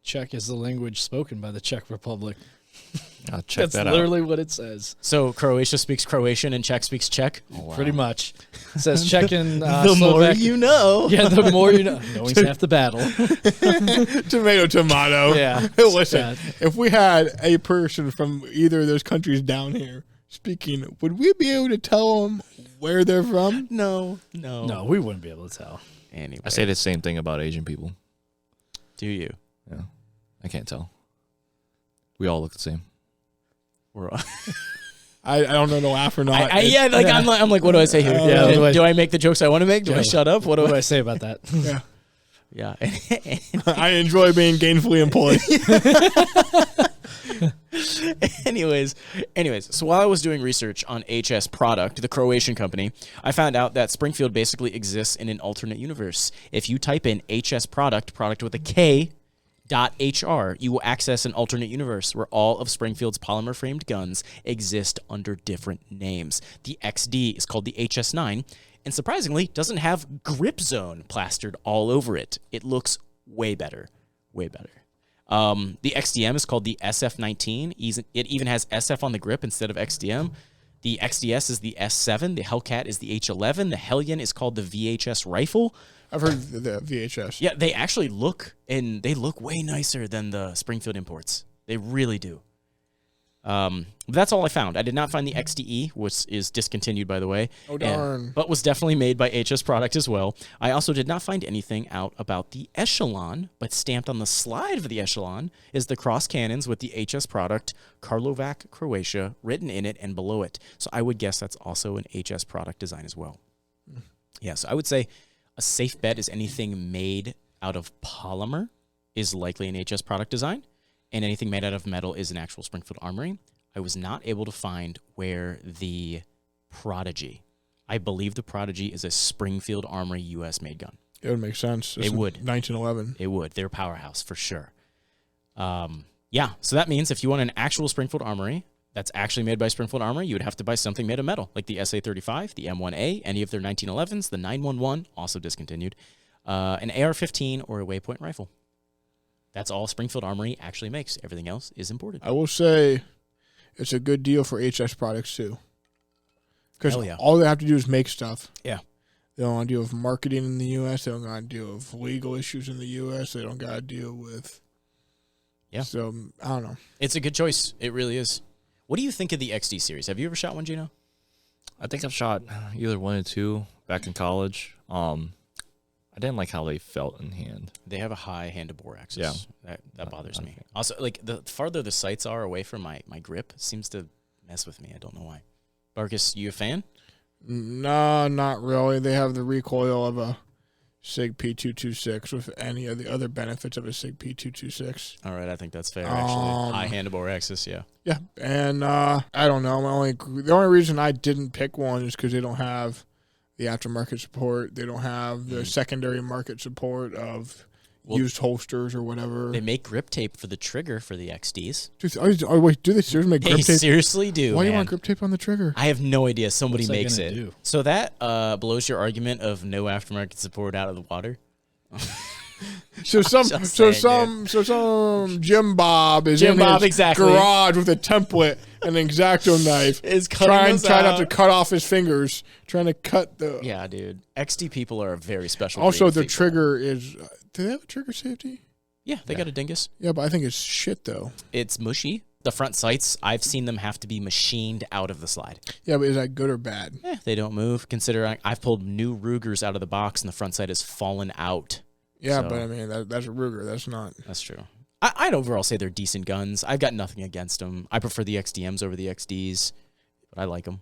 Czech is the language spoken by the Czech Republic. I'll check that out. That's literally what it says. So Croatia speaks Croatian and Czech speaks Czech? Oh, wow. Pretty much. It says Czech and the Slovak. more you know. Yeah, the more you know. Knowing's half the battle. Tomato. Yeah. Listen, if we had a person from either of those countries down here speaking, would we be able to tell them where they're from? No. No, we wouldn't be able to tell. Anyway. I say the same thing about Asian people. Do you? Yeah. I can't tell. We all look the same. We're all... I don't know to laugh or not. I'm like, what do I say here? Do I make the jokes I want to make? Do I shut up? What do I say about that? Yeah. Yeah. I enjoy being gainfully employed. Anyways, so while I was doing research on HS Product, the Croatian company, I found out that Springfield basically exists in an alternate universe. If you type in HS Product with a K, .hr, you will access an alternate universe where all of Springfield's polymer-framed guns exist under different names. The XD is called the HS9, and surprisingly, doesn't have grip zone plastered all over it. It looks way better. Way better. The XDM is called the SF19. It even has SF on the grip instead of XDM. The XDS is the S7. The Hellcat is the H11. The Hellion is called the VHS rifle. I've heard the VHS. Yeah, they actually look way nicer than the Springfield imports. They really do. That's all I found. I did not find the XDE, which is discontinued, by the way. Oh, darn. But was definitely made by HS Product as well. I also did not find anything out about the Echelon, but stamped on the slide of the Echelon is the cross cannons with the HS Product, Karlovac, Croatia, written in it and below it. So I would guess that's also an HS Product design as well. Yeah, so I would say a safe bet is anything made out of polymer is likely an HS Product design, and anything made out of metal is an actual Springfield Armory. I was not able to find where the Prodigy. I believe the Prodigy is a Springfield Armory U.S. made gun. It would make sense. It would. 1911. It would. They're a powerhouse for sure. Yeah, so that means if you want an actual Springfield Armory that's actually made by Springfield Armory, you would have to buy something made of metal, like the SA-35, the M1A, any of their 1911s, the 911, also discontinued, an AR-15, or a Waypoint rifle. That's all Springfield Armory actually makes. Everything else is imported. I will say it's a good deal for HS products, too. Because Hell yeah. all they have to do is make stuff. Yeah. They don't want to deal with marketing in the U.S. They don't got to deal with legal issues in the U.S. They don't got to deal with... Yeah. So, I don't know. It's a good choice. It really is. What do you think of the XD series? Have you ever shot one, Gino? I think I've shot either 1 or 2 back in college. I didn't like how they felt in hand. They have a high hand-to-bore axis. Yeah. That bothers me. Also, like, the farther the sights are away from my grip seems to mess with me. I don't know why. Barkus, you a fan? No, not really. They have the recoil of a SIG P226 with any of the other benefits of a SIG P226. All right, I think that's fair, actually. High hand-to-bore axis, yeah. Yeah, and I don't know. The only reason I didn't pick one is because they don't have the aftermarket support. They don't have the secondary market support of used holsters or whatever. They make grip tape for the trigger for the XDs. Wait, do they seriously make grip They tape? seriously do, Why do you man. want grip tape on the trigger? I have no idea. Somebody What's that makes gonna it. do? So that blows your argument of no aftermarket support out of the water. So some Jim Bob is in his garage with a template and an X-Acto knife, Is cutting trying not to cut off his fingers, trying to cut the. Yeah, dude. XD people are a very special. Also, breed of the people. trigger is. Do they have a trigger safety? Yeah, they got a dingus. Yeah, but I think it's shit though. It's mushy. The front sights, I've seen them have to be machined out of the slide. Yeah, but is that good or bad? They don't move. Consider I've pulled new Rugers out of the box and the front sight has fallen out. Yeah, So- but I mean that's a Ruger. That's not. That's true. I'd overall say they're decent guns. I've got nothing against them. I prefer the XDMs over the XDs, but I like them.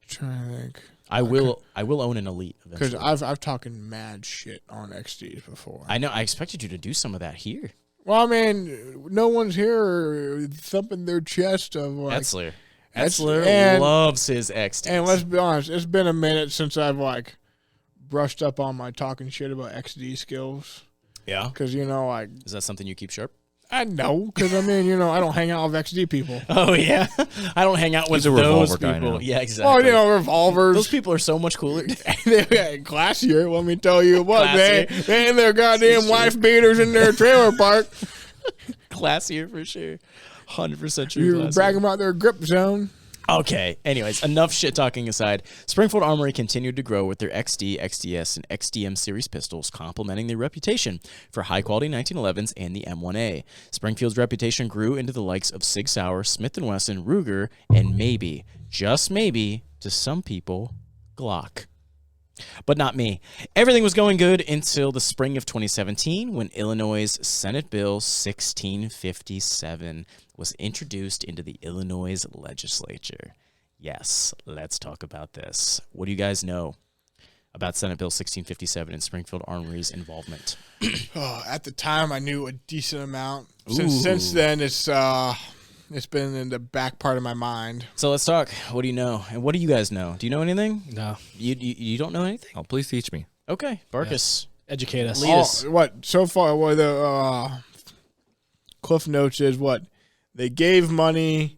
Trying to think. I will own an Elite Because eventually. I've talking mad shit on XDs before. I know. I expected you to do some of that here. Well, I mean, no one's here thumping their chest of like. Etzler. That's- Etzler and- loves his XDs. And let's be honest, it's been a minute since I've like brushed up on my talking shit about XD skills. Yeah. Because like Is that something you keep sharp? I know. Because I mean, I don't hang out with XD people. Oh yeah. I don't hang out with He's a those revolver guy people. now. Yeah, exactly. Well, revolvers. Those people are so much cooler. They're classier. Let me tell you what, Classier. they and their goddamn wife beaters in their trailer park. Classier for sure. 100% true. You're classier. bragging about their grip zone. Okay. Anyways, enough shit talking aside. Springfield Armory continued to grow with their XD, XDS, and XDM series pistols, complementing their reputation for high-quality 1911s and the M1A. Springfield's reputation grew into the likes of Sig Sauer, Smith & Wesson, Ruger, and maybe, just maybe, to some people, Glock. But not me. Everything was going good until the spring of 2017 when Illinois' Senate Bill 1657 was introduced into the Illinois legislature. Yes, let's talk about this. What do you guys know about Senate Bill 1657 and Springfield Armory's involvement? At the time, I knew a decent amount. Ooh. Since then, it's been in the back part of my mind. So let's talk. What do you know? And what do you guys know? Do you know anything? No. You don't know anything? Oh, please teach me. Okay, Barkus. Educate us. Lead us. What so far? What the Cliff Notes is what they gave money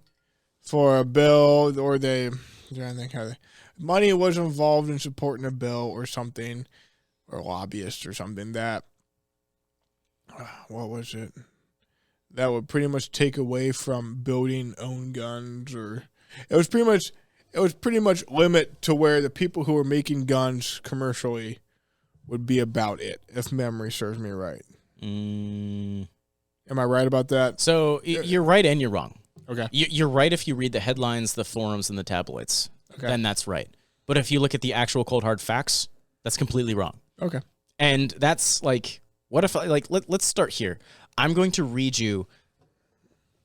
for a bill, or I think how money was involved in supporting a bill or something, or lobbyists or something that. What was it? That would pretty much take away from building own guns, or it was pretty much limit to where the people who were making guns commercially would be about it, if memory serves me right. Am I right about that? So you're right and you're wrong. Okay. You're right if you read the headlines, the forums, and the tabloids. Okay. Then that's right. But if you look at the actual cold hard facts, that's completely wrong. Okay. And that's like, what if let's start here. I'm going to read you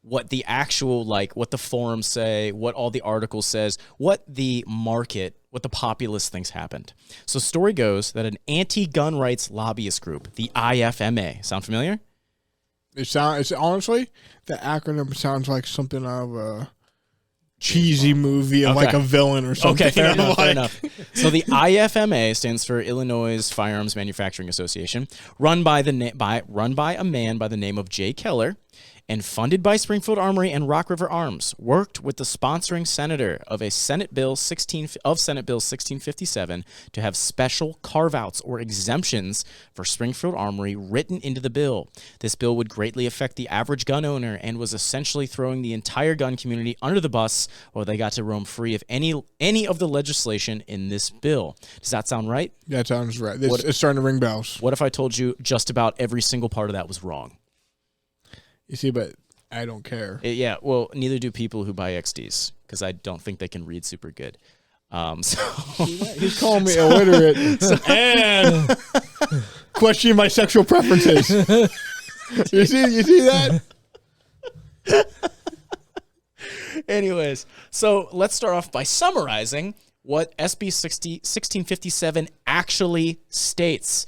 what the actual, what the forums say, what all the articles says, what the market, what the populace thinks happened. So story goes that an anti-gun rights lobbyist group, the IFMA, sound familiar? It's honestly, the acronym sounds like something out of a cheesy movie of like Okay. a villain or something. Okay, fair you know, enough, fair like- enough. So the IFMA stands for Illinois Firearms Manufacturing Association, run by a man by the name of Jay Keller, and funded by Springfield Armory and Rock River Arms, worked with the sponsoring senator of Senate Bill 1657 to have special carve-outs or exemptions for Springfield Armory written into the bill. This bill would greatly affect the average gun owner and was essentially throwing the entire gun community under the bus while they got to roam free of any of the legislation in this bill. Does that sound right? That sounds right. It's starting to ring bells. What if I told you just about every single part of that was wrong? You see, but I don't care. Yeah, well, neither do people who buy XDs because I don't think they can read super good. So He's calling me illiterate and questioning my sexual preferences. You see that? anyways, so let's start off by summarizing what SB 1657 actually states.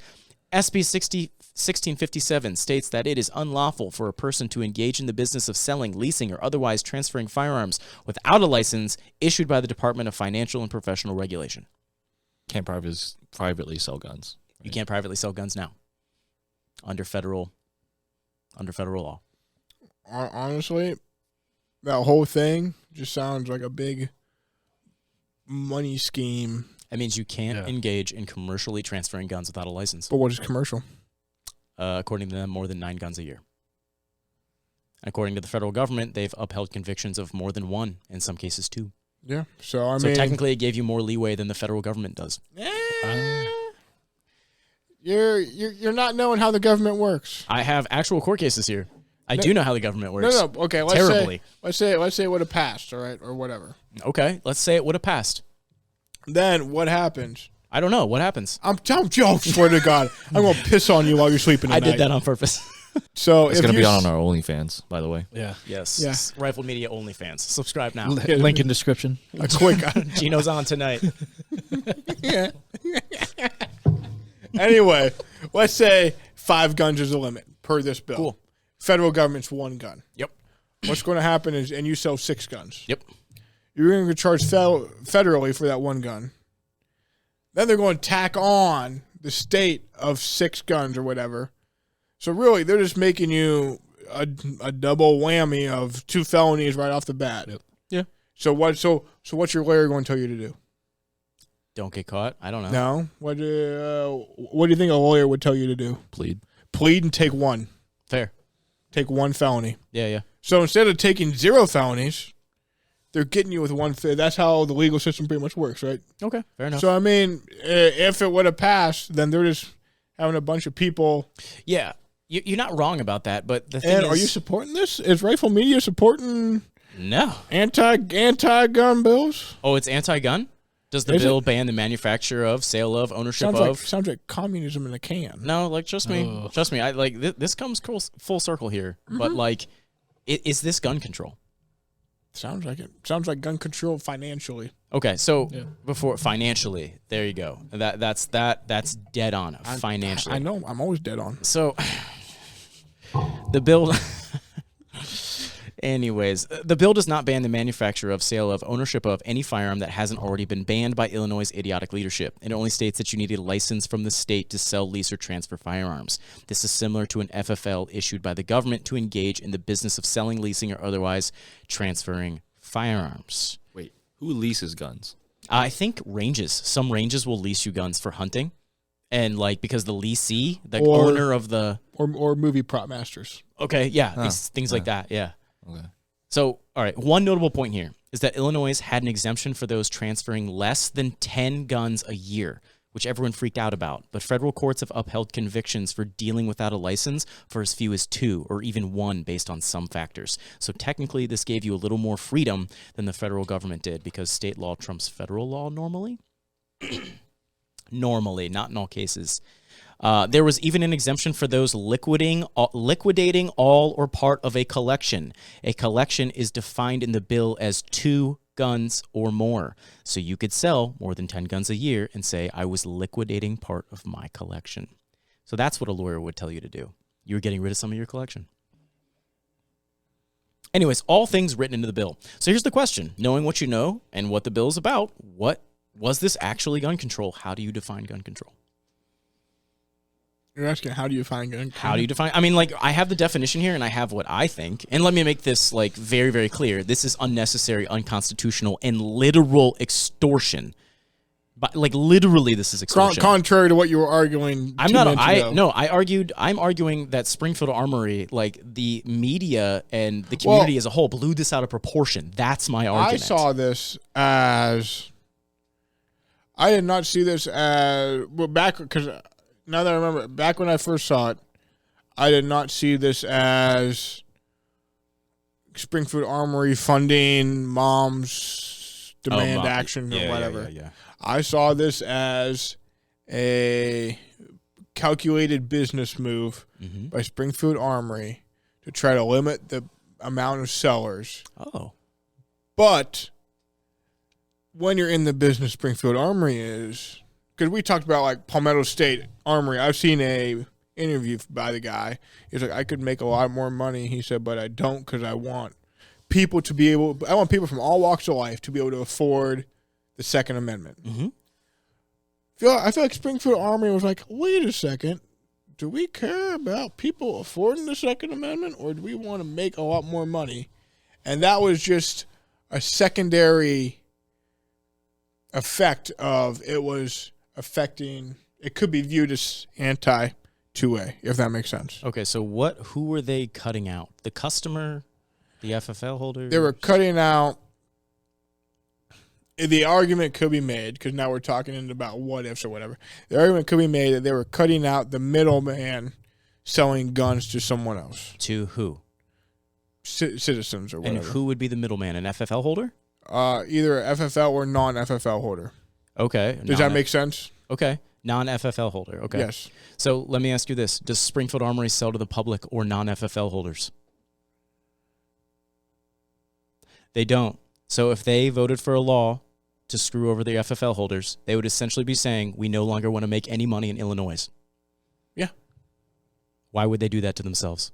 SB 1657 states that it is unlawful for a person to engage in the business of selling, leasing, or otherwise transferring firearms without a license issued by the Department of Financial and Professional Regulation. Can't privately sell guns. You can't privately sell guns now under federal law. Honestly, that whole thing just sounds like a big money scheme. That means you can't engage in commercially transferring guns without a license. But what is commercial? According to them, more than 9 guns a year. And according to the federal government, they've upheld convictions of more than 1, in some cases 2. Yeah. So I So mean, technically, it gave you more leeway than the federal government does. you're not knowing how the government works. I have actual court cases here. I do know how the government works. No. Okay. Terribly. Let's say it would have passed. All right, or whatever. Okay, let's say it would have passed. Then what happens? I don't know. What happens? I'm swear to God, I'm gonna piss on you while you're sleeping I tonight. did that on purpose. So It's if going to you be on our OnlyFans, by the way. Yeah. Yes. Yeah. Rifle Media OnlyFans. Subscribe now. Link in description. a quick. Gino's on tonight. Yeah. Anyway, let's say 5 guns is the limit per this bill. Cool. Federal government's 1 gun. Yep. What's going to happen is, and you sell 6 guns. Yep. You're going to charge federally for that 1 gun. Then they're going to tack on the state of 6 guns or whatever. So really, they're just making you a double whammy of 2 felonies right off the bat. Yep. Yeah. So what's your lawyer going to tell you to do? Don't get caught. I don't know. No. What do you think a lawyer would tell you to do? Plead. Plead and take 1. Fair. Take 1 felony. Yeah. So instead of taking 0 felonies, they're getting you with 1. That's how the legal system pretty much works, right? Okay. Fair enough. So I mean, if it would have passed, then they're just having a bunch of people. Yeah. You're not wrong about that, but the thing And is, are you supporting this? Is Rifle Media supporting no. anti-gun bills? Oh, it's anti-gun? Does the Is bill ban the manufacture of, sale of, ownership of? Sounds like communism in a can. No, like trust me. Trust me. I like this comes full circle here. But like, is this gun control? Sounds like it. Sounds like gun control financially. Okay, so before financially, there you go. That's dead on financially. I know. I'm always dead on. So the bill anyways, the bill does not ban the manufacture of, sale of, ownership of any firearm that hasn't already been banned by Illinois' idiotic leadership. It only states that you need a license from the state to sell, lease, or transfer firearms. This is similar to an FFL issued by the government to engage in the business of selling, leasing, or otherwise transferring firearms. Wait, who leases guns? I think ranges. Some ranges will lease you guns for hunting. And like because the leasee, the owner of the or movie prop masters. okay, yeah, things like that, yeah. Okay. So, all right, one notable point here is that Illinois had an exemption for those transferring less than 10 guns a year, which everyone freaked out about. But federal courts have upheld convictions for dealing without a license for as few as 2 or even 1 based on some factors. So technically, this gave you a little more freedom than the federal government did because state law trumps federal law normally. Normally, not in all cases. There was even an exemption for those liquidating all or part of a collection. A collection is defined in the bill as 2 guns or more. So you could sell more than 10 guns a year and say, I was liquidating part of my collection. So that's what a lawyer would tell you to do. You're getting rid of some of your collection. Anyways, all things written into the bill. So here's the question. Knowing what you know and what the bill is about, what was this actually gun control? How do you define gun control? You're asking, how do you define gun control? How do you define? I mean, like, I have the definition here, and I have what I think. And let me make this, like, very, very clear. This is unnecessary, unconstitutional, and literal extortion. But, like, literally, this is extortion. Contrary to what you were arguing. I'm arguing that Springfield Armory, like, the media and the community as a whole, blew this out of proportion. That's my argument. I saw this as. I did not see this as. Well, because now that I remember, back when I first saw it, I did not see this as Springfield Armory funding moms demand action or whatever. Yeah. I saw this as a calculated business move by Springfield Armory to try to limit the amount of sellers. Oh. But when you're in the business Springfield Armory is, because we talked about like Palmetto State Armory. I've seen a interview by the guy. He's like, I could make a lot more money. He said, but I don't because I want people to be able, I want people from all walks of life to be able to afford the Second Amendment. Mm-hmm. I feel like Springfield Armory was like, wait a second. Do we care about people affording the Second Amendment, or do we want to make a lot more money? And that was just a secondary effect of it was affecting, it could be viewed as anti-2A, if that makes sense. Okay, so who were they cutting out? The customer, the FFL holder? They were cutting out, the argument could be made, because now we're talking about what ifs or whatever. The argument could be made that they were cutting out the middleman selling guns to someone else. To who? Citizens or whatever. And who would be the middleman? An FFL holder? Either a FFL or non-FFL holder. Okay. Does that make sense? Okay. Non-FFL holder. Okay. Yes. So let me ask you this. Does Springfield Armory sell to the public or non-FFL holders? They don't. So if they voted for a law to screw over the FFL holders, they would essentially be saying, we no longer want to make any money in Illinois. Yeah. Why would they do that to themselves?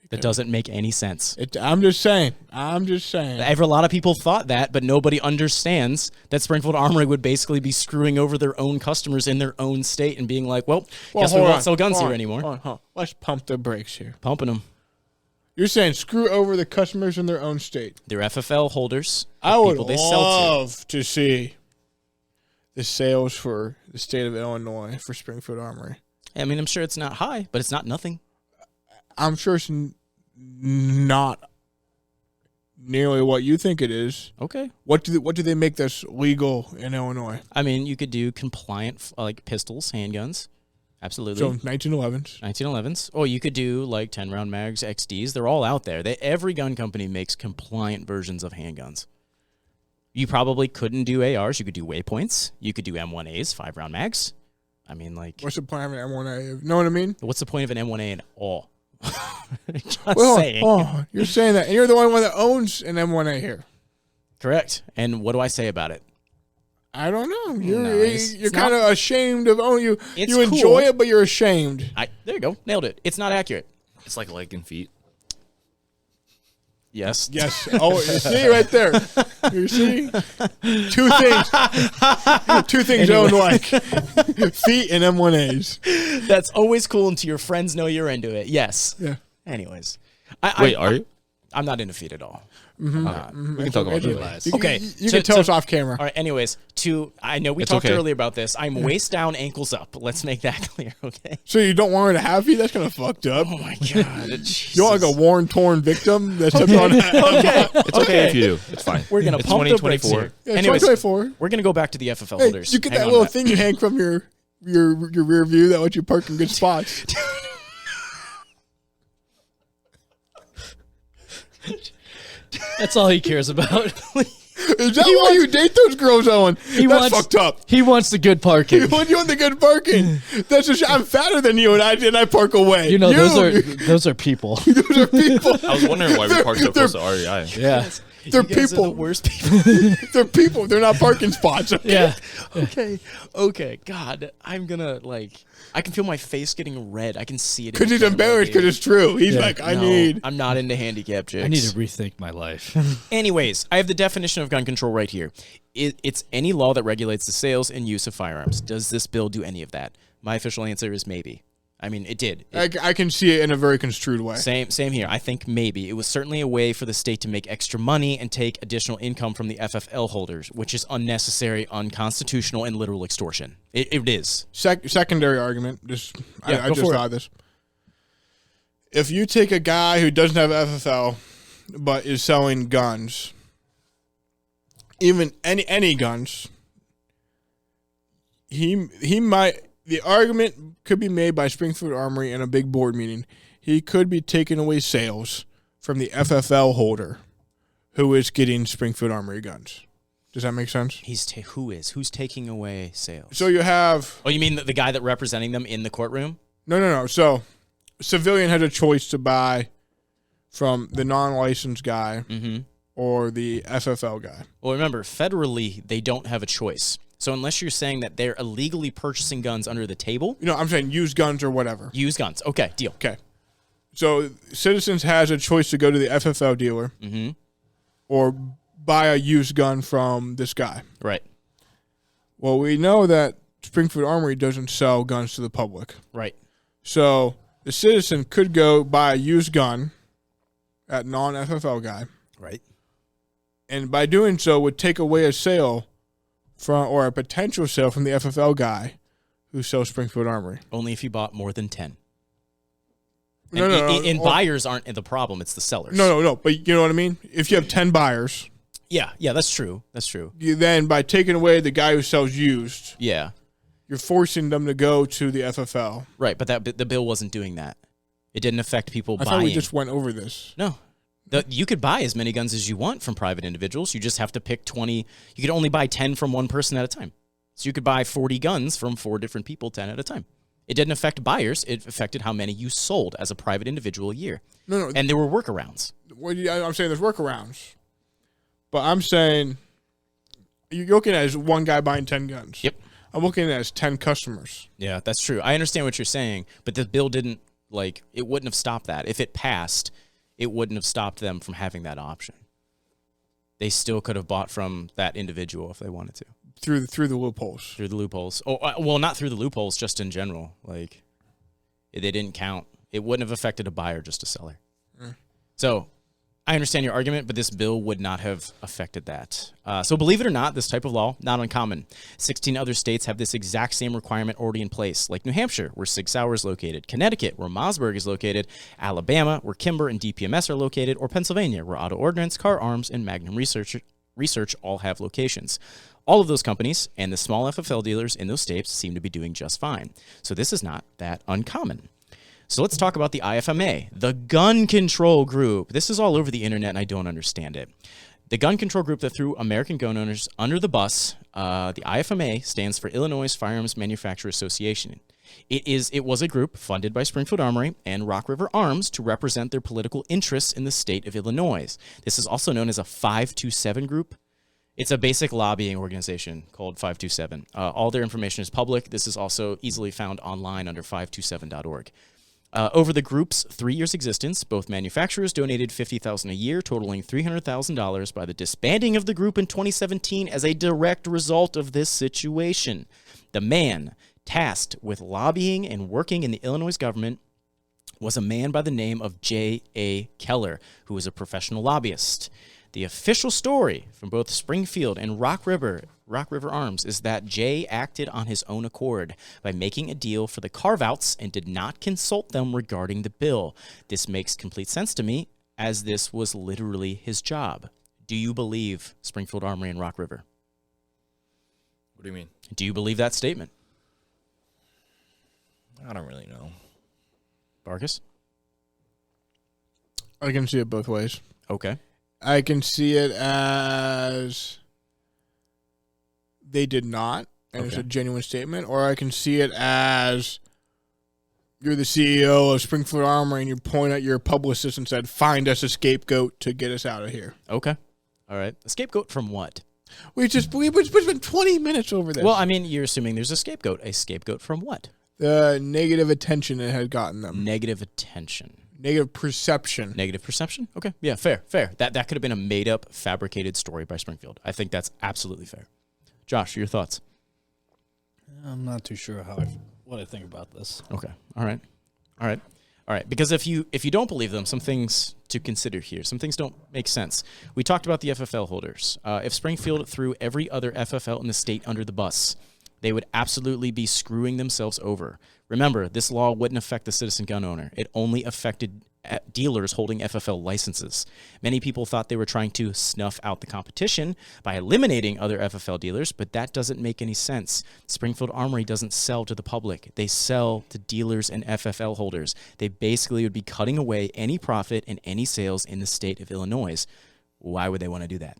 That doesn't make any sense. I'm just saying. A lot of people thought that, but nobody understands that Springfield Armory would basically be screwing over their own customers in their own state and being like, well guess we won't sell guns here anymore. Hold on. Let's pump the brakes here. Pumping them. You're saying screw over the customers in their own state. They're FFL holders. I would love to see the sales for the state of Illinois for Springfield Armory. I mean, I'm sure it's not high, but it's not nothing. I'm sure it's not nearly what you think it is. Okay. What do they make this legal in Illinois? I mean, you could do compliant like pistols, handguns. Absolutely. So 1911s. 1911s. Or you could do like 10-round mags, XDs. They're all out there. Every gun company makes compliant versions of handguns. You probably couldn't do ARs. You could do waypoints. You could do M1As, 5-round mags. I mean, like... What's the point of an M1A? You know what I mean? What's the point of an M1A at all? Just saying. Oh, you're saying that. And you're the one that owns an M1A here. Correct. And what do I say about it? I don't know. You're kind of ashamed of owning you. You enjoy cool. it, but you're ashamed. There you go. Nailed it. It's not accurate. It's like leg and feet. Yes. Yes. Oh, you see right there. You see? Two things I don't like. Feet and M1As. That's always cool until your friends know you're into it. Yes. Yeah. Anyways. Wait, are you? I'm not into feet at all. Mm-hmm. We can talk about that. Okay. You can tell us off camera. All right. Anyways, I know we talked earlier about this. I'm waist down, ankles up. Let's make that clear, okay? So you don't want her to have feet? That's kind of fucked up. Oh, my God. You want like a worn, torn victim that's on Okay. It's okay if you do. It's fine. We're going to pump the brakes here. Yeah, Anyways, 2024. we're going to go back to the FFL holders. You get that little thing you hang from your rear view that lets you park in good spots. That's all he cares about. Is that why you date those girls, Owen? That's fucked up. He wants the good parking. You want the good parking. I'm fatter than you, and I park away. Those are people. Those are people. I was wondering why we parked so close to REI. Yeah. They're You guys are people. the worst people. They're people. They're not parking spots. Yeah. Okay. God, I'm gonna I can feel my face getting red. I can see it. Because he's embarrassed because it's true. He's Yeah. like, I'm not into handicap chicks. I need to rethink my life. Anyways, I have the definition of gun control right here. It's any law that regulates the sales and use of firearms. Does this bill do any of that? My official answer is maybe. I mean, it did. I can see it in a very construed way. Same here. I think maybe. It was certainly a way for the state to make extra money and take additional income from the FFL holders, which is unnecessary, unconstitutional, and literal extortion. It is. Secondary argument. I Go just for it. thought of this. If you take a guy who doesn't have FFL but is selling guns, even any guns, he might. The argument could be made by Springfield Armory in a big board meeting. He could be taking away sales from the FFL holder who is getting Springfield Armory guns. Does that make sense? Who's taking away sales? So you have... Oh, you mean the guy that representing them in the courtroom? No. So civilian has a choice to buy from the non-licensed guy or the FFL guy. Well, remember, federally, they don't have a choice. So unless you're saying that they're illegally purchasing guns under the table. I'm saying used guns or whatever. Used guns. Okay, deal. Okay. So Citizens has a choice to go to the FFL dealer or buy a used gun from this guy. Right. Well, we know that Springfield Armory doesn't sell guns to the public. Right. So the citizen could go buy a used gun at non-FFL guy. Right. And by doing so would take away a sale or a potential sale from the FFL guy who sells Springfield Armory. Only if you bought more than 10. No. And buyers aren't the problem, it's the sellers. No. But you know what I mean? If you have 10 buyers. Yeah, that's true. You then, by taking away the guy who sells used, Yeah. you're forcing them to go to the FFL. Right, but the bill wasn't doing that. It didn't affect people I buying. thought we just went over this. No. You could buy as many guns as you want from private individuals. You just have to pick 20. You could only buy 10 from one person at a time. So you could buy 40 guns from 4 different people, 10 at a time. It didn't affect buyers. It affected how many you sold as a private individual a year. No. And there were workarounds. I'm saying there's workarounds. But I'm saying you're looking at as one guy buying 10 guns. Yep. I'm looking at it as 10 customers. Yeah, that's true. I understand what you're saying, but the bill didn't, it wouldn't have stopped that. If it passed, it wouldn't have stopped them from having that option. They still could have bought from that individual if they wanted to. Through the loopholes. Through the loopholes. Oh, well, not through the loopholes, just in general. They didn't count. It wouldn't have affected a buyer, just a seller. So I understand your argument, but this bill would not have affected that. So believe it or not, this type of law, not uncommon. 16 other states have this exact same requirement already in place, like New Hampshire, where Sig Sauer is located, Connecticut, where Mossberg is located, Alabama, where Kimber and DPMS are located, or Pennsylvania, where Auto Ordnance, Car Arms, and Magnum Research all have locations. All of those companies and the small FFL dealers in those states seem to be doing just fine. So this is not that uncommon. So let's talk about the IFMA, the gun control group. This is all over the internet, and I don't understand it. The gun control group that threw American gun owners under the bus, the IFMA, stands for Illinois Firearms Manufacturers Association. It was a group funded by Springfield Armory and Rock River Arms to represent their political interests in the state of Illinois. This is also known as a 527 group. It's a basic lobbying organization called 527. All their information is public. This is also easily found online under 527.org. Over the group's 3 years' existence, both manufacturers donated $50,000 a year, totaling $300,000 by the disbanding of the group in 2017 as a direct result of this situation. The man tasked with lobbying and working in the Illinois government was a man by the name of J.A. Keller, who was a professional lobbyist. The official story from both Springfield and Rock River Arms is that Jay acted on his own accord by making a deal for the carve-outs and did not consult them regarding the bill. This makes complete sense to me, as this was literally his job. Do you believe Springfield Armory and Rock River? What do you mean? Do you believe that statement? I don't really know. Barkus? I can see it both ways. Okay. I can see it as they did not, and it's Okay. a genuine statement, or I can see it as you're the CEO of Springfield Armory and you point at your publicist and said, find us a scapegoat to get us out of here. Okay. All right. A scapegoat from what? We spent 20 minutes over this. Well, I mean, you're assuming there's a scapegoat. A scapegoat from what? The negative attention it had gotten them. Negative attention. Negative perception. Negative perception? Okay. Yeah, fair. That could have been a made-up, fabricated story by Springfield. I think that's absolutely fair. Josh, your thoughts? I'm not too sure what I think about this. Okay. All right. Because if you don't believe them, some things to consider here. Some things don't make sense. We talked about the FFL holders. If Springfield threw every other FFL in the state under the bus, they would absolutely be screwing themselves over. Remember, this law wouldn't affect the citizen gun owner. It only affected dealers holding FFL licenses. Many people thought they were trying to snuff out the competition by eliminating other FFL dealers, but that doesn't make any sense. Springfield Armory doesn't sell to the public. They sell to dealers and FFL holders. They basically would be cutting away any profit and any sales in the state of Illinois. Why would they want to do that?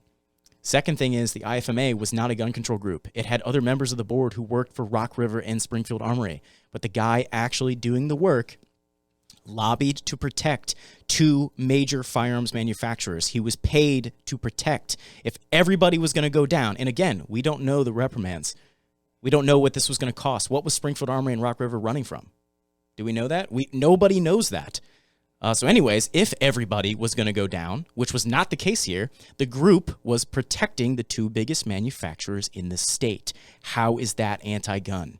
Second thing is the IFMA was not a gun control group. It had other members of the board who worked for Rock River and Springfield Armory, but the guy actually doing the work lobbied to protect two major firearms manufacturers. He was paid to protect. If everybody was going to go down, and again, we don't know the reprimands. We don't know what this was going to cost. What was Springfield Armory and Rock River running from? Do we know that? Nobody knows that. So anyways, if everybody was going to go down, which was not the case here, the group was protecting the two biggest manufacturers in the state. How is that anti-gun?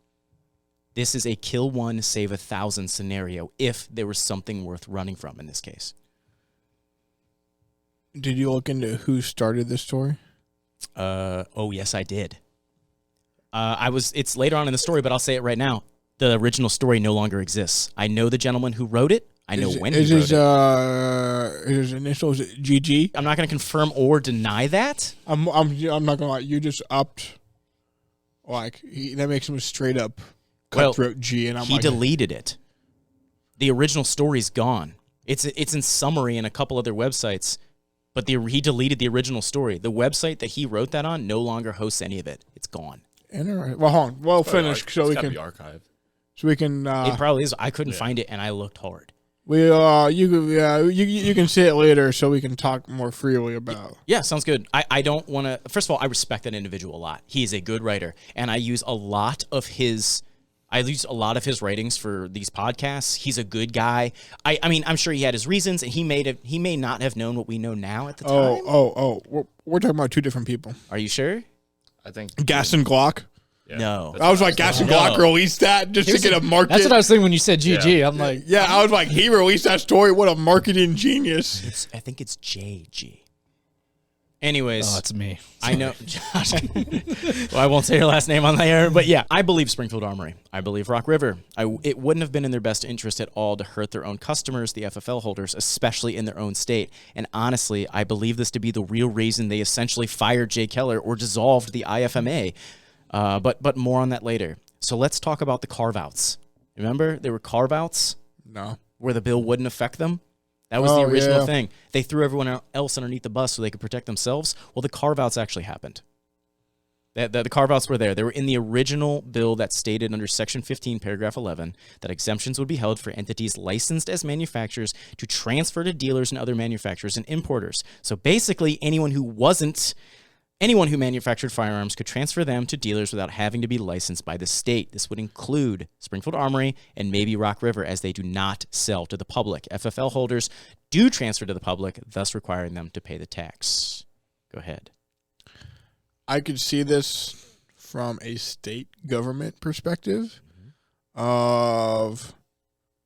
This is a kill one, save 1,000 scenario if there was something worth running from in this case. Did you look into who started this story? Oh, yes, I did. It's later on in the story, but I'll say it right now. The original story no longer exists. I know the gentleman who wrote it. I know when he wrote it. His initials GG? I'm not going to confirm or deny that. I'm not going to lie. You just upped. That makes him a straight up cutthroat G. And he deleted it. The original story's gone. It's in summary in a couple other websites, but he deleted the original story. The website that he wrote that on no longer hosts any of it. It's gone. Interesting. Well, hold on. We'll finish so we can be archived. So we can. It probably is. I couldn't find it, and I looked hard. You can say it later so we can talk more freely about. Yeah, sounds good. I don't want to. First of all, I respect that individual a lot. He is a good writer, and I use a lot of his writings for these podcasts. He's a good guy. I mean, I'm sure he had his reasons, and he may not have known what we know now at the time. We're talking about two different people. Are you sure? I think Gaston Glock. Yeah, no, I was like, Gaston Glock released that just to get a market. That's what I was thinking when you said GG. Yeah. I'm like, yeah, I was like, he released that story. What a marketing genius. I think it's JG. Anyways, it's me. I know, Josh. Well, I won't say your last name on the air, but yeah, I believe Springfield Armory. I believe Rock River. It wouldn't have been in their best interest at all to hurt their own customers, the FFL holders, especially in their own state. And honestly, I believe this to be the real reason they essentially fired Jay Keller or dissolved the IFMA. But more on that later. So let's talk about the carve-outs. Remember, there were carve-outs? No. Where the bill wouldn't affect them? That was the original thing. They threw everyone else underneath the bus so they could protect themselves. Well, the carve-outs actually happened. The carve-outs were there. They were in the original bill that stated under Section 15, Paragraph 11, that exemptions would be held for entities licensed as manufacturers to transfer to dealers and other manufacturers and importers. So basically, anyone who manufactured firearms could transfer them to dealers without having to be licensed by the state. This would include Springfield Armory and maybe Rock River, as they do not sell to the public. FFL holders do transfer to the public, thus requiring them to pay the tax. Go ahead. I could see this from a state government perspective of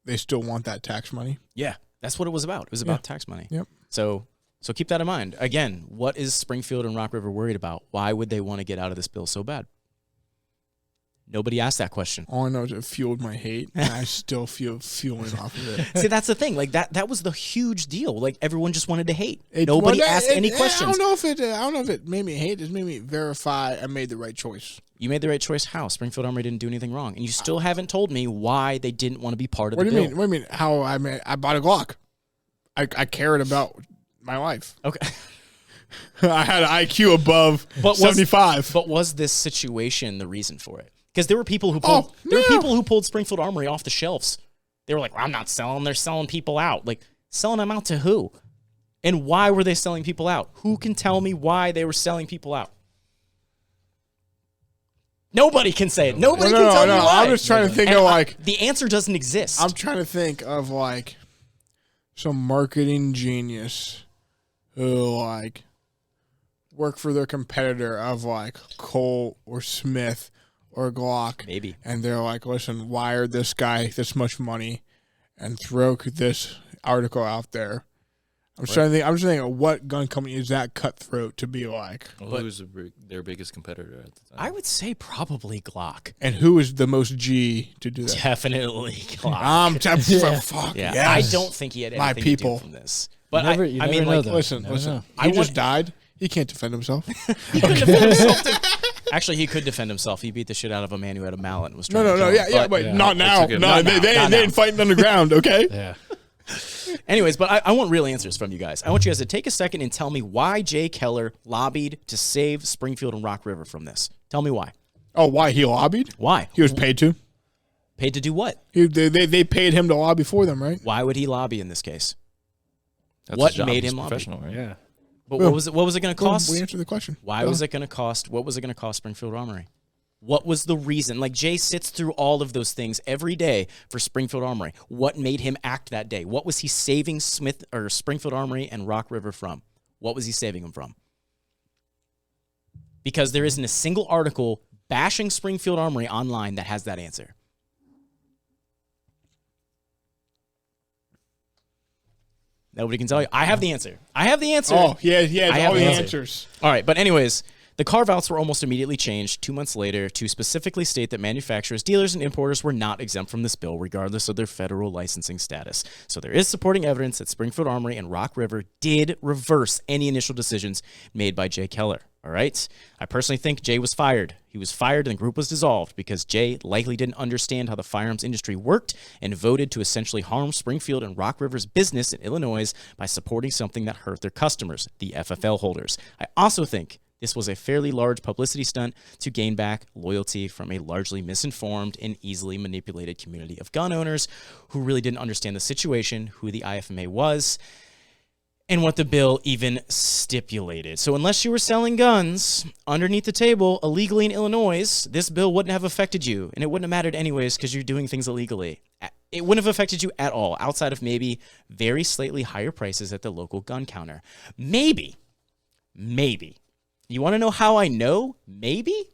they still want that tax money. Yeah, that's what it was about. It was about tax money. Yep. So keep that in mind. Again, what is Springfield and Rock River worried about? Why would they want to get out of this bill so bad? Nobody asked that question. All I know is it fueled my hate, and I still feel fueling off of it. See, that's the thing. Like that was the huge deal. Like everyone just wanted to hate. Nobody asked any questions. I don't know if it made me hate. It made me verify I made the right choice. You made the right choice. How? Springfield Armory didn't do anything wrong, and you still haven't told me why they didn't want to be part of the bill. What do you mean? How I bought a Glock. I cared about my life. Okay. I had an IQ above 75. But was this situation the reason for it? Because there were people who pulled Springfield Armory off the shelves. They were like, well, I'm not selling. They're selling people out. Like, selling them out to who? And why were they selling people out? Who can tell me why they were selling people out? Nobody can say it. Nobody can tell me why. I'm just trying to think of like the answer doesn't exist. I'm trying to think of like some marketing genius who like work for their competitor of like Colt or Smith or Glock. Maybe. And they're like, listen, wire this guy this much money and throw this article out there. I'm just thinking of what gun company is that cutthroat to be like. Well, who's their biggest competitor at the time? I would say probably Glock. And who is the most G to do that? Definitely Glock. Fuck yeah. yes. I don't think he had anything My people. to do from this. But You I never mean, know like, that. Listen. He just died. He can't defend himself. he couldn't defend himself. Actually, he could defend himself. He beat the shit out of a man who had a mallet and was trying to kill him. But not now. okay. No, they ain't fighting on the ground, okay? Yeah. Anyways, but I want real answers from you guys. I want you guys to take a second and tell me why Jay Keller lobbied to save Springfield and Rock River from this. Tell me why. Oh, why? He lobbied? Why? He was paid to. Paid to do what? They paid him to lobby for them, right? Why would he lobby in this case? That's What his job. made He's him lobby? professional, right? Yeah. But what was it going to cost? We answered the question. Why was it going to cost? What was it going to cost Springfield Armory? What was the reason? Like, Jay sits through all of those things every day for Springfield Armory. What made him act that day? What was he saving Springfield Armory and Rock River from? What was he saving them from? Because there isn't a single article bashing Springfield Armory online that has that answer. Nobody can tell you. I have the answer. Oh, yeah, I have all the the answer. answers. All right, but anyways, the carve-outs were almost immediately changed 2 months later to specifically state that manufacturers, dealers, and importers were not exempt from this bill, regardless of their federal licensing status. So there is supporting evidence that Springfield Armory and Rock River did reverse any initial decisions made by Jay Keller. All right? I personally think Jay was fired. He was fired and the group was dissolved because Jay likely didn't understand how the firearms industry worked and voted to essentially harm Springfield and Rock River's business in Illinois by supporting something that hurt their customers, the FFL holders. I also think this was a fairly large publicity stunt to gain back loyalty from a largely misinformed and easily manipulated community of gun owners who really didn't understand the situation, who the IFMA was, and what the bill even stipulated. So unless you were selling guns underneath the table illegally in Illinois, this bill wouldn't have affected you, and it wouldn't have mattered anyways because you're doing things illegally. It wouldn't have affected you at all, outside of maybe very slightly higher prices at the local gun counter. Maybe. You want to know how I know? Maybe?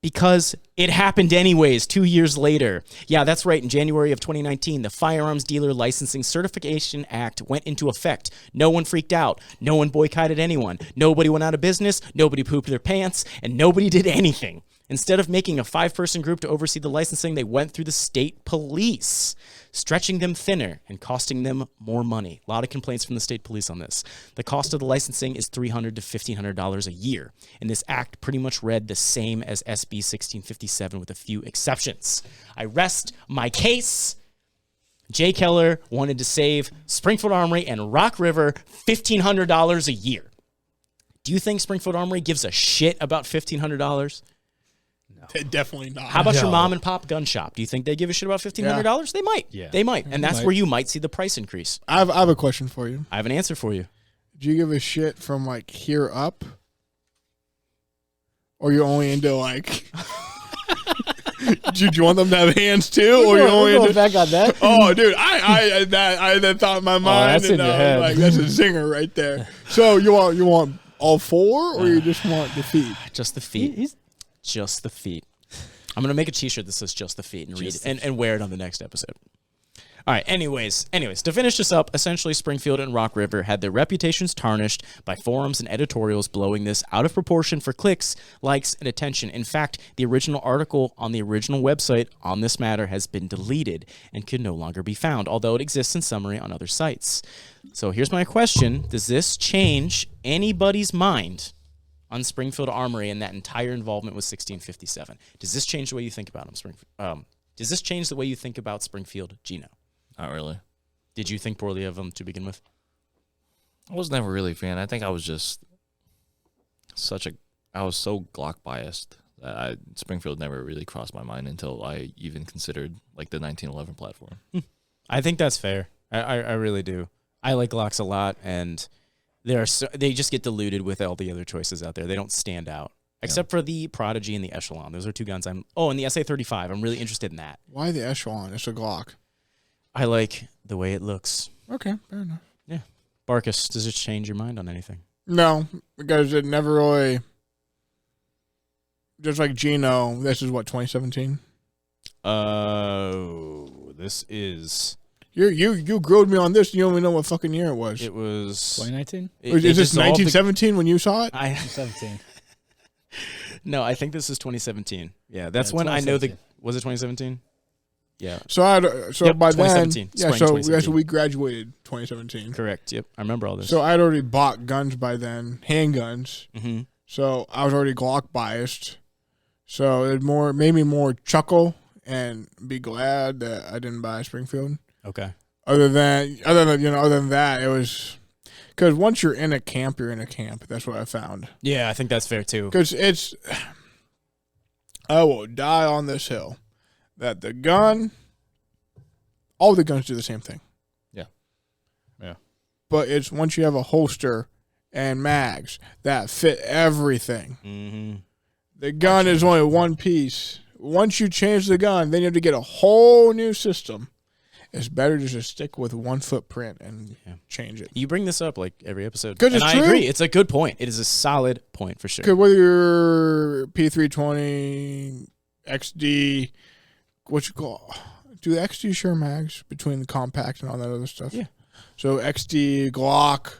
Because it happened anyways 2 years later. Yeah, that's right. In January of 2019, the Firearms Dealer Licensing Certification Act went into effect. No one freaked out. No one boycotted anyone. Nobody went out of business. Nobody pooped their pants. And nobody did anything. Instead of making a 5-person group to oversee the licensing, they went through the state police, stretching them thinner and costing them more money. A lot of complaints from the state police on this. The cost of the licensing is $300 to $1,500 a year, and this act pretty much read the same as SB 1657 with a few exceptions. I rest my case. Jay Keller wanted to save Springfield Armory and Rock River $1,500 a year. Do you think Springfield Armory gives a shit about $1,500? Definitely not. How about your mom and pop gun shop? Do you think they give a shit about $1,500? They might. Yeah. They might. And that's where you might see the price increase. I have a question for you. I have an answer for you. Do you give a shit from like here up? Or you're only into like do you want them to have hands too? Or you're only into back on that? Oh, dude, I that thought in my mind, that's in and your I was head. like, that's a zinger right there. So you want all four, or you just want the feet? Just the feet. Just the feet. I'm going to make a t-shirt that says just the feet and read it and wear it on the next episode. All right, anyways, to finish this up, essentially Springfield and Rock River had their reputations tarnished by forums and editorials blowing this out of proportion for clicks, likes, and attention. In fact, the original article on the original website on this matter has been deleted and can no longer be found, although it exists in summary on other sites. So here's my question. Does this change anybody's mind on Springfield Armory and that entire involvement with 1657? Does this change the way you think about them, does this change the way you think about Springfield, Gino? Not really. Did you think poorly of them to begin with? I was never really a fan. I think I was just I was so Glock biased that Springfield never really crossed my mind until I even considered like the 1911 platform. I think that's fair. I really do. I like Glocks a lot, and they just get diluted with all the other choices out there. They don't stand out. Except for the Prodigy and the Echelon. Those are two guns and the SA-35. I'm really interested in that. Why the Echelon? It's a Glock. I like the way it looks. Okay, fair enough. Yeah. Barkus, does it change your mind on anything? No, because it never really. Just like Gino, this is what, 2017? This is. You grilled me on this. You don't even know what fucking year it was. It was 2019. Is this 1917 when you saw it? 2017. No, I think this is 2017. Yeah, that's when I know was it 2017? Yeah. So by then, 2017. yeah. Spring 2017. So we graduated 2017. Correct. Yep, I remember all this. So I'd already bought guns by then, handguns. Mm-hmm. So I was already Glock biased. So it made me more chuckle and be glad that I didn't buy Springfield. Okay. Other than that, it was because once you're in a camp, you're in a camp. That's what I found. Yeah, I think that's fair too. Because I will die on this hill that all the guns do the same thing. Yeah. But it's once you have a holster and mags that fit everything. Mm-hmm. The gun is only one piece. Once you change the gun, then you have to get a whole new system. It's better to just stick with one footprint and change it. You bring this up like every episode. 'Cause and it's I true. agree. It's a good point. It is a solid point for sure. Because whether you're P320, XD, what you call, do the XD share mags between the compact and all that other stuff? Yeah. So XD, Glock,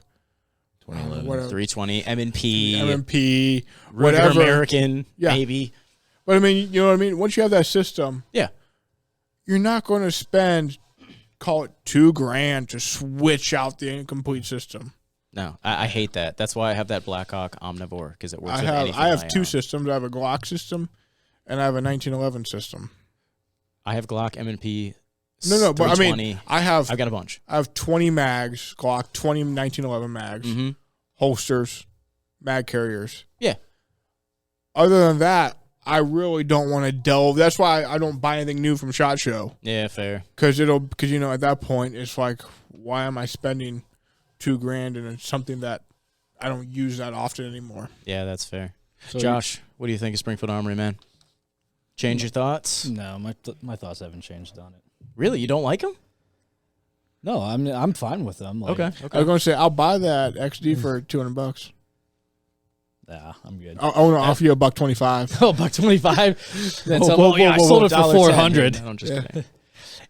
2011. whatever. 320, M&P, M&P, Ruger whatever. American, Yeah. maybe. But I mean, you know what I mean? Once you have that system, Yeah. you're not going to spend, call it $2,000 to switch out the incomplete system. No, I hate that. That's why I have that Blackhawk Omnivore, because it works with anything I have two own. systems. I have a Glock system, and I have a 1911 system. I have Glock, M&P, No, but I 320. mean, I've got a bunch. I have 20 mags, Glock, 20 1911 mags, Mm-hmm. holsters, mag carriers. Yeah. Other than that, I really don't want to delve. That's why I don't buy anything new from SHOT Show. Yeah, fair. Because at that point, it's like, why am I spending $2,000 and something that I don't use that often anymore? Yeah, that's fair. So Josh, what do you think of Springfield Armory, man? Change your thoughts? No, my thoughts haven't changed on it. Really? You don't like them? No, I'm fine with them. Like, Okay. I was going to say, I'll buy that XD for $200. Nah, I'm good. I want to offer you $125. Oh, $125. Then Whoa, some, whoa, oh, yeah, whoa, I whoa, sold it for $1.10, $400. man. I'm just kidding.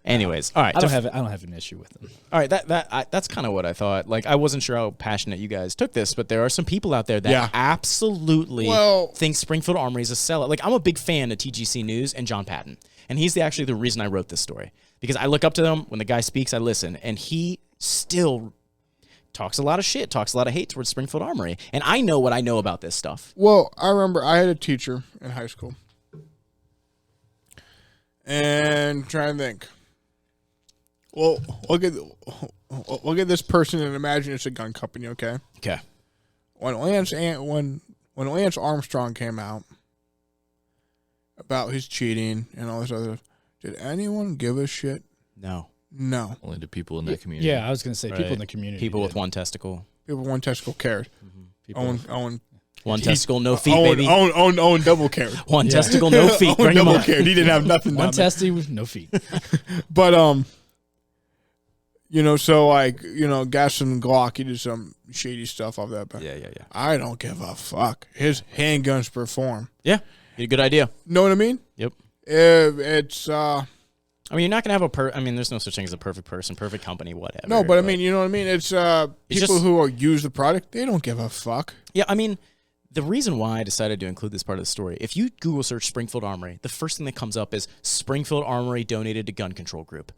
Anyways, all right. I don't have an issue with them. All right, that's kind of what I thought. Like, I wasn't sure how passionate you guys took this, but there are some people out there that absolutely think Springfield Armory is a sellout. Like, I'm a big fan of TGC News and John Patton, and he's actually the reason I wrote this story, because I look up to them. When the guy speaks, I listen, and he still talks a lot of shit, talks a lot of hate towards Springfield Armory, and I know what I know about this stuff. Well, I remember I had a teacher in high school, and try and think. Well, look at this person and imagine it's a gun company, okay? Okay. When Lance Armstrong came out about his cheating and all this other, did anyone give a shit? No. No. Only the people in that community. Yeah, I was gonna say people Right. in the community. People with did. one testicle. People with one testicle cared. People Owen One testicle, no feet, Owen, baby. Owen double cared. One testicle, no feet. Owen Bring him double on. cared. He didn't have nothing. one down there. testy with no feet. But so got some Glock. He did some shady stuff off that. But Yeah. I don't give a fuck. His handguns perform. Yeah, you had a good idea. Know what I mean? Yep. It's I mean, you're not gonna have there's no such thing as a perfect person, perfect company, whatever. no, but I mean, you know what I mean? It's people just- who use the product. They don't give a fuck. Yeah, I mean, the reason why I decided to include this part of the story, if you Google search Springfield Armory, the first thing that comes up is Springfield Armory donated to gun control group.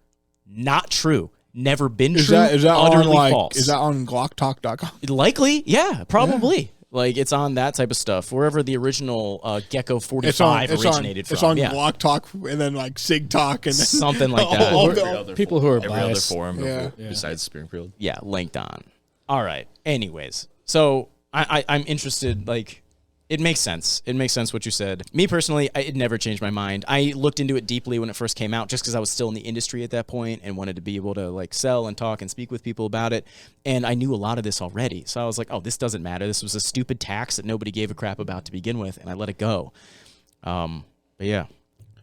Not true. Never been Is true. that utterly on false. Is that on GlockTalk.com? Likely? Yeah, probably. Like, it's on that type of stuff. Wherever the original Gecko 45 originated from. It's on yeah. Glock Talk and then like Sig Talk and then Something like that. all Every the- other people who are every other biased. forum Yeah. besides Springfield. Yeah, linked on. All right. Anyways, so I'm interested, like, It makes sense. It makes sense what you said. Me personally, it never changed my mind. I looked into it deeply when it first came out just because I was still in the industry at that point and wanted to be able to like sell and talk and speak with people about it. And I knew a lot of this already. So I was like, oh, this doesn't matter. This was a stupid tax that nobody gave a crap about to begin with, and I let it go. But yeah.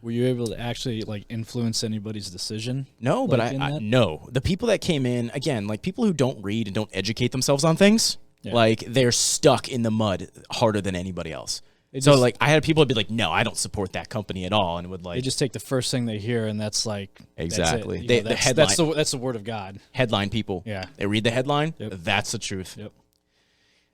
Were you able to actually like influence anybody's decision? No, like, but I no. The people that came in, again, like people who don't read and don't educate themselves on things, like they're stuck in the mud harder than anybody else. So like I had people be like, no, I don't support that company at all, and would like they just take the first thing they hear, and that's like exactly that's the headline. That's the word of God. Headline people. Yeah, they read the headline. Yep. That's the truth. Yep.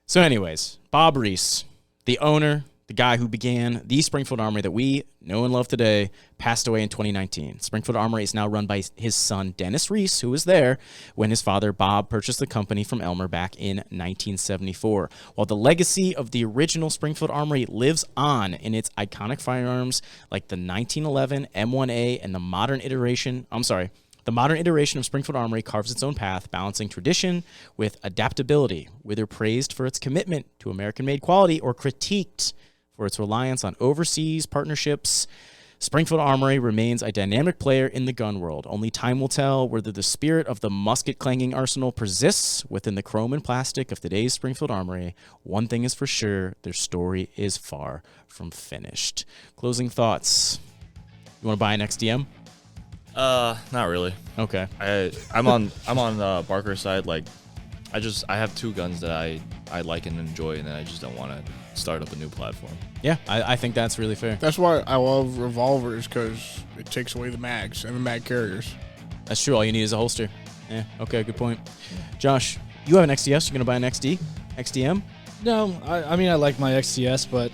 So, anyways, Bob Reese, the owner, the guy who began the Springfield Armory that we know and love today, passed away in 2019. Springfield Armory is now run by his son, Dennis Reese, who was there when his father, Bob, purchased the company from Elmer back in 1974. While the legacy of the original Springfield Armory lives on in its iconic firearms like the 1911 M1A and the modern iteration of Springfield Armory carves its own path, balancing tradition with adaptability, whether praised for its commitment to American-made quality or critiqued for its reliance on overseas partnerships. Springfield Armory remains a dynamic player in the gun world. Only time will tell whether the spirit of the musket-clanging arsenal persists within the chrome and plastic of today's Springfield Armory. One thing is for sure, their story is far from finished. Closing thoughts. You want to buy an XDM? Not really. Okay. I'm on Barker's side. Like, I have two guns that I like and enjoy, and then I just don't want to start up a new platform. Yeah, I think that's really fair. That's why I love revolvers, because it takes away the mags and the mag carriers. That's true. All you need is a holster. Yeah. Okay. Good point. Josh, you have an XDS. You're gonna buy an XDM? No, I mean I like my XTS, but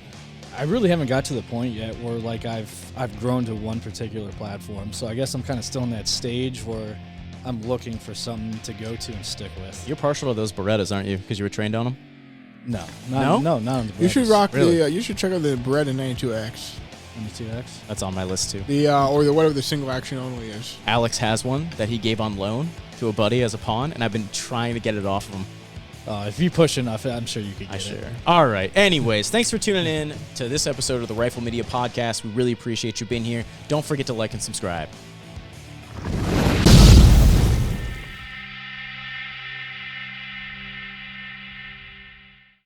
I really haven't got to the point yet where like I've grown to one particular platform. So I guess I'm kind of still in that stage where I'm looking for something to go to and stick with. You're partial to those Berettas, aren't you? Because you were trained on them. No, not on the Berettas. You should rock Really? you should check out the Beretta 92X. 92X. That's on my list too. The or the whatever the single action only is. Alex has one that he gave on loan to a buddy as a pawn, and I've been trying to get it off of him. If you push enough, I'm sure you could get it. All right. Anyways, thanks for tuning in to this episode of the Rifle Media Podcast. We really appreciate you being here. Don't forget to like and subscribe.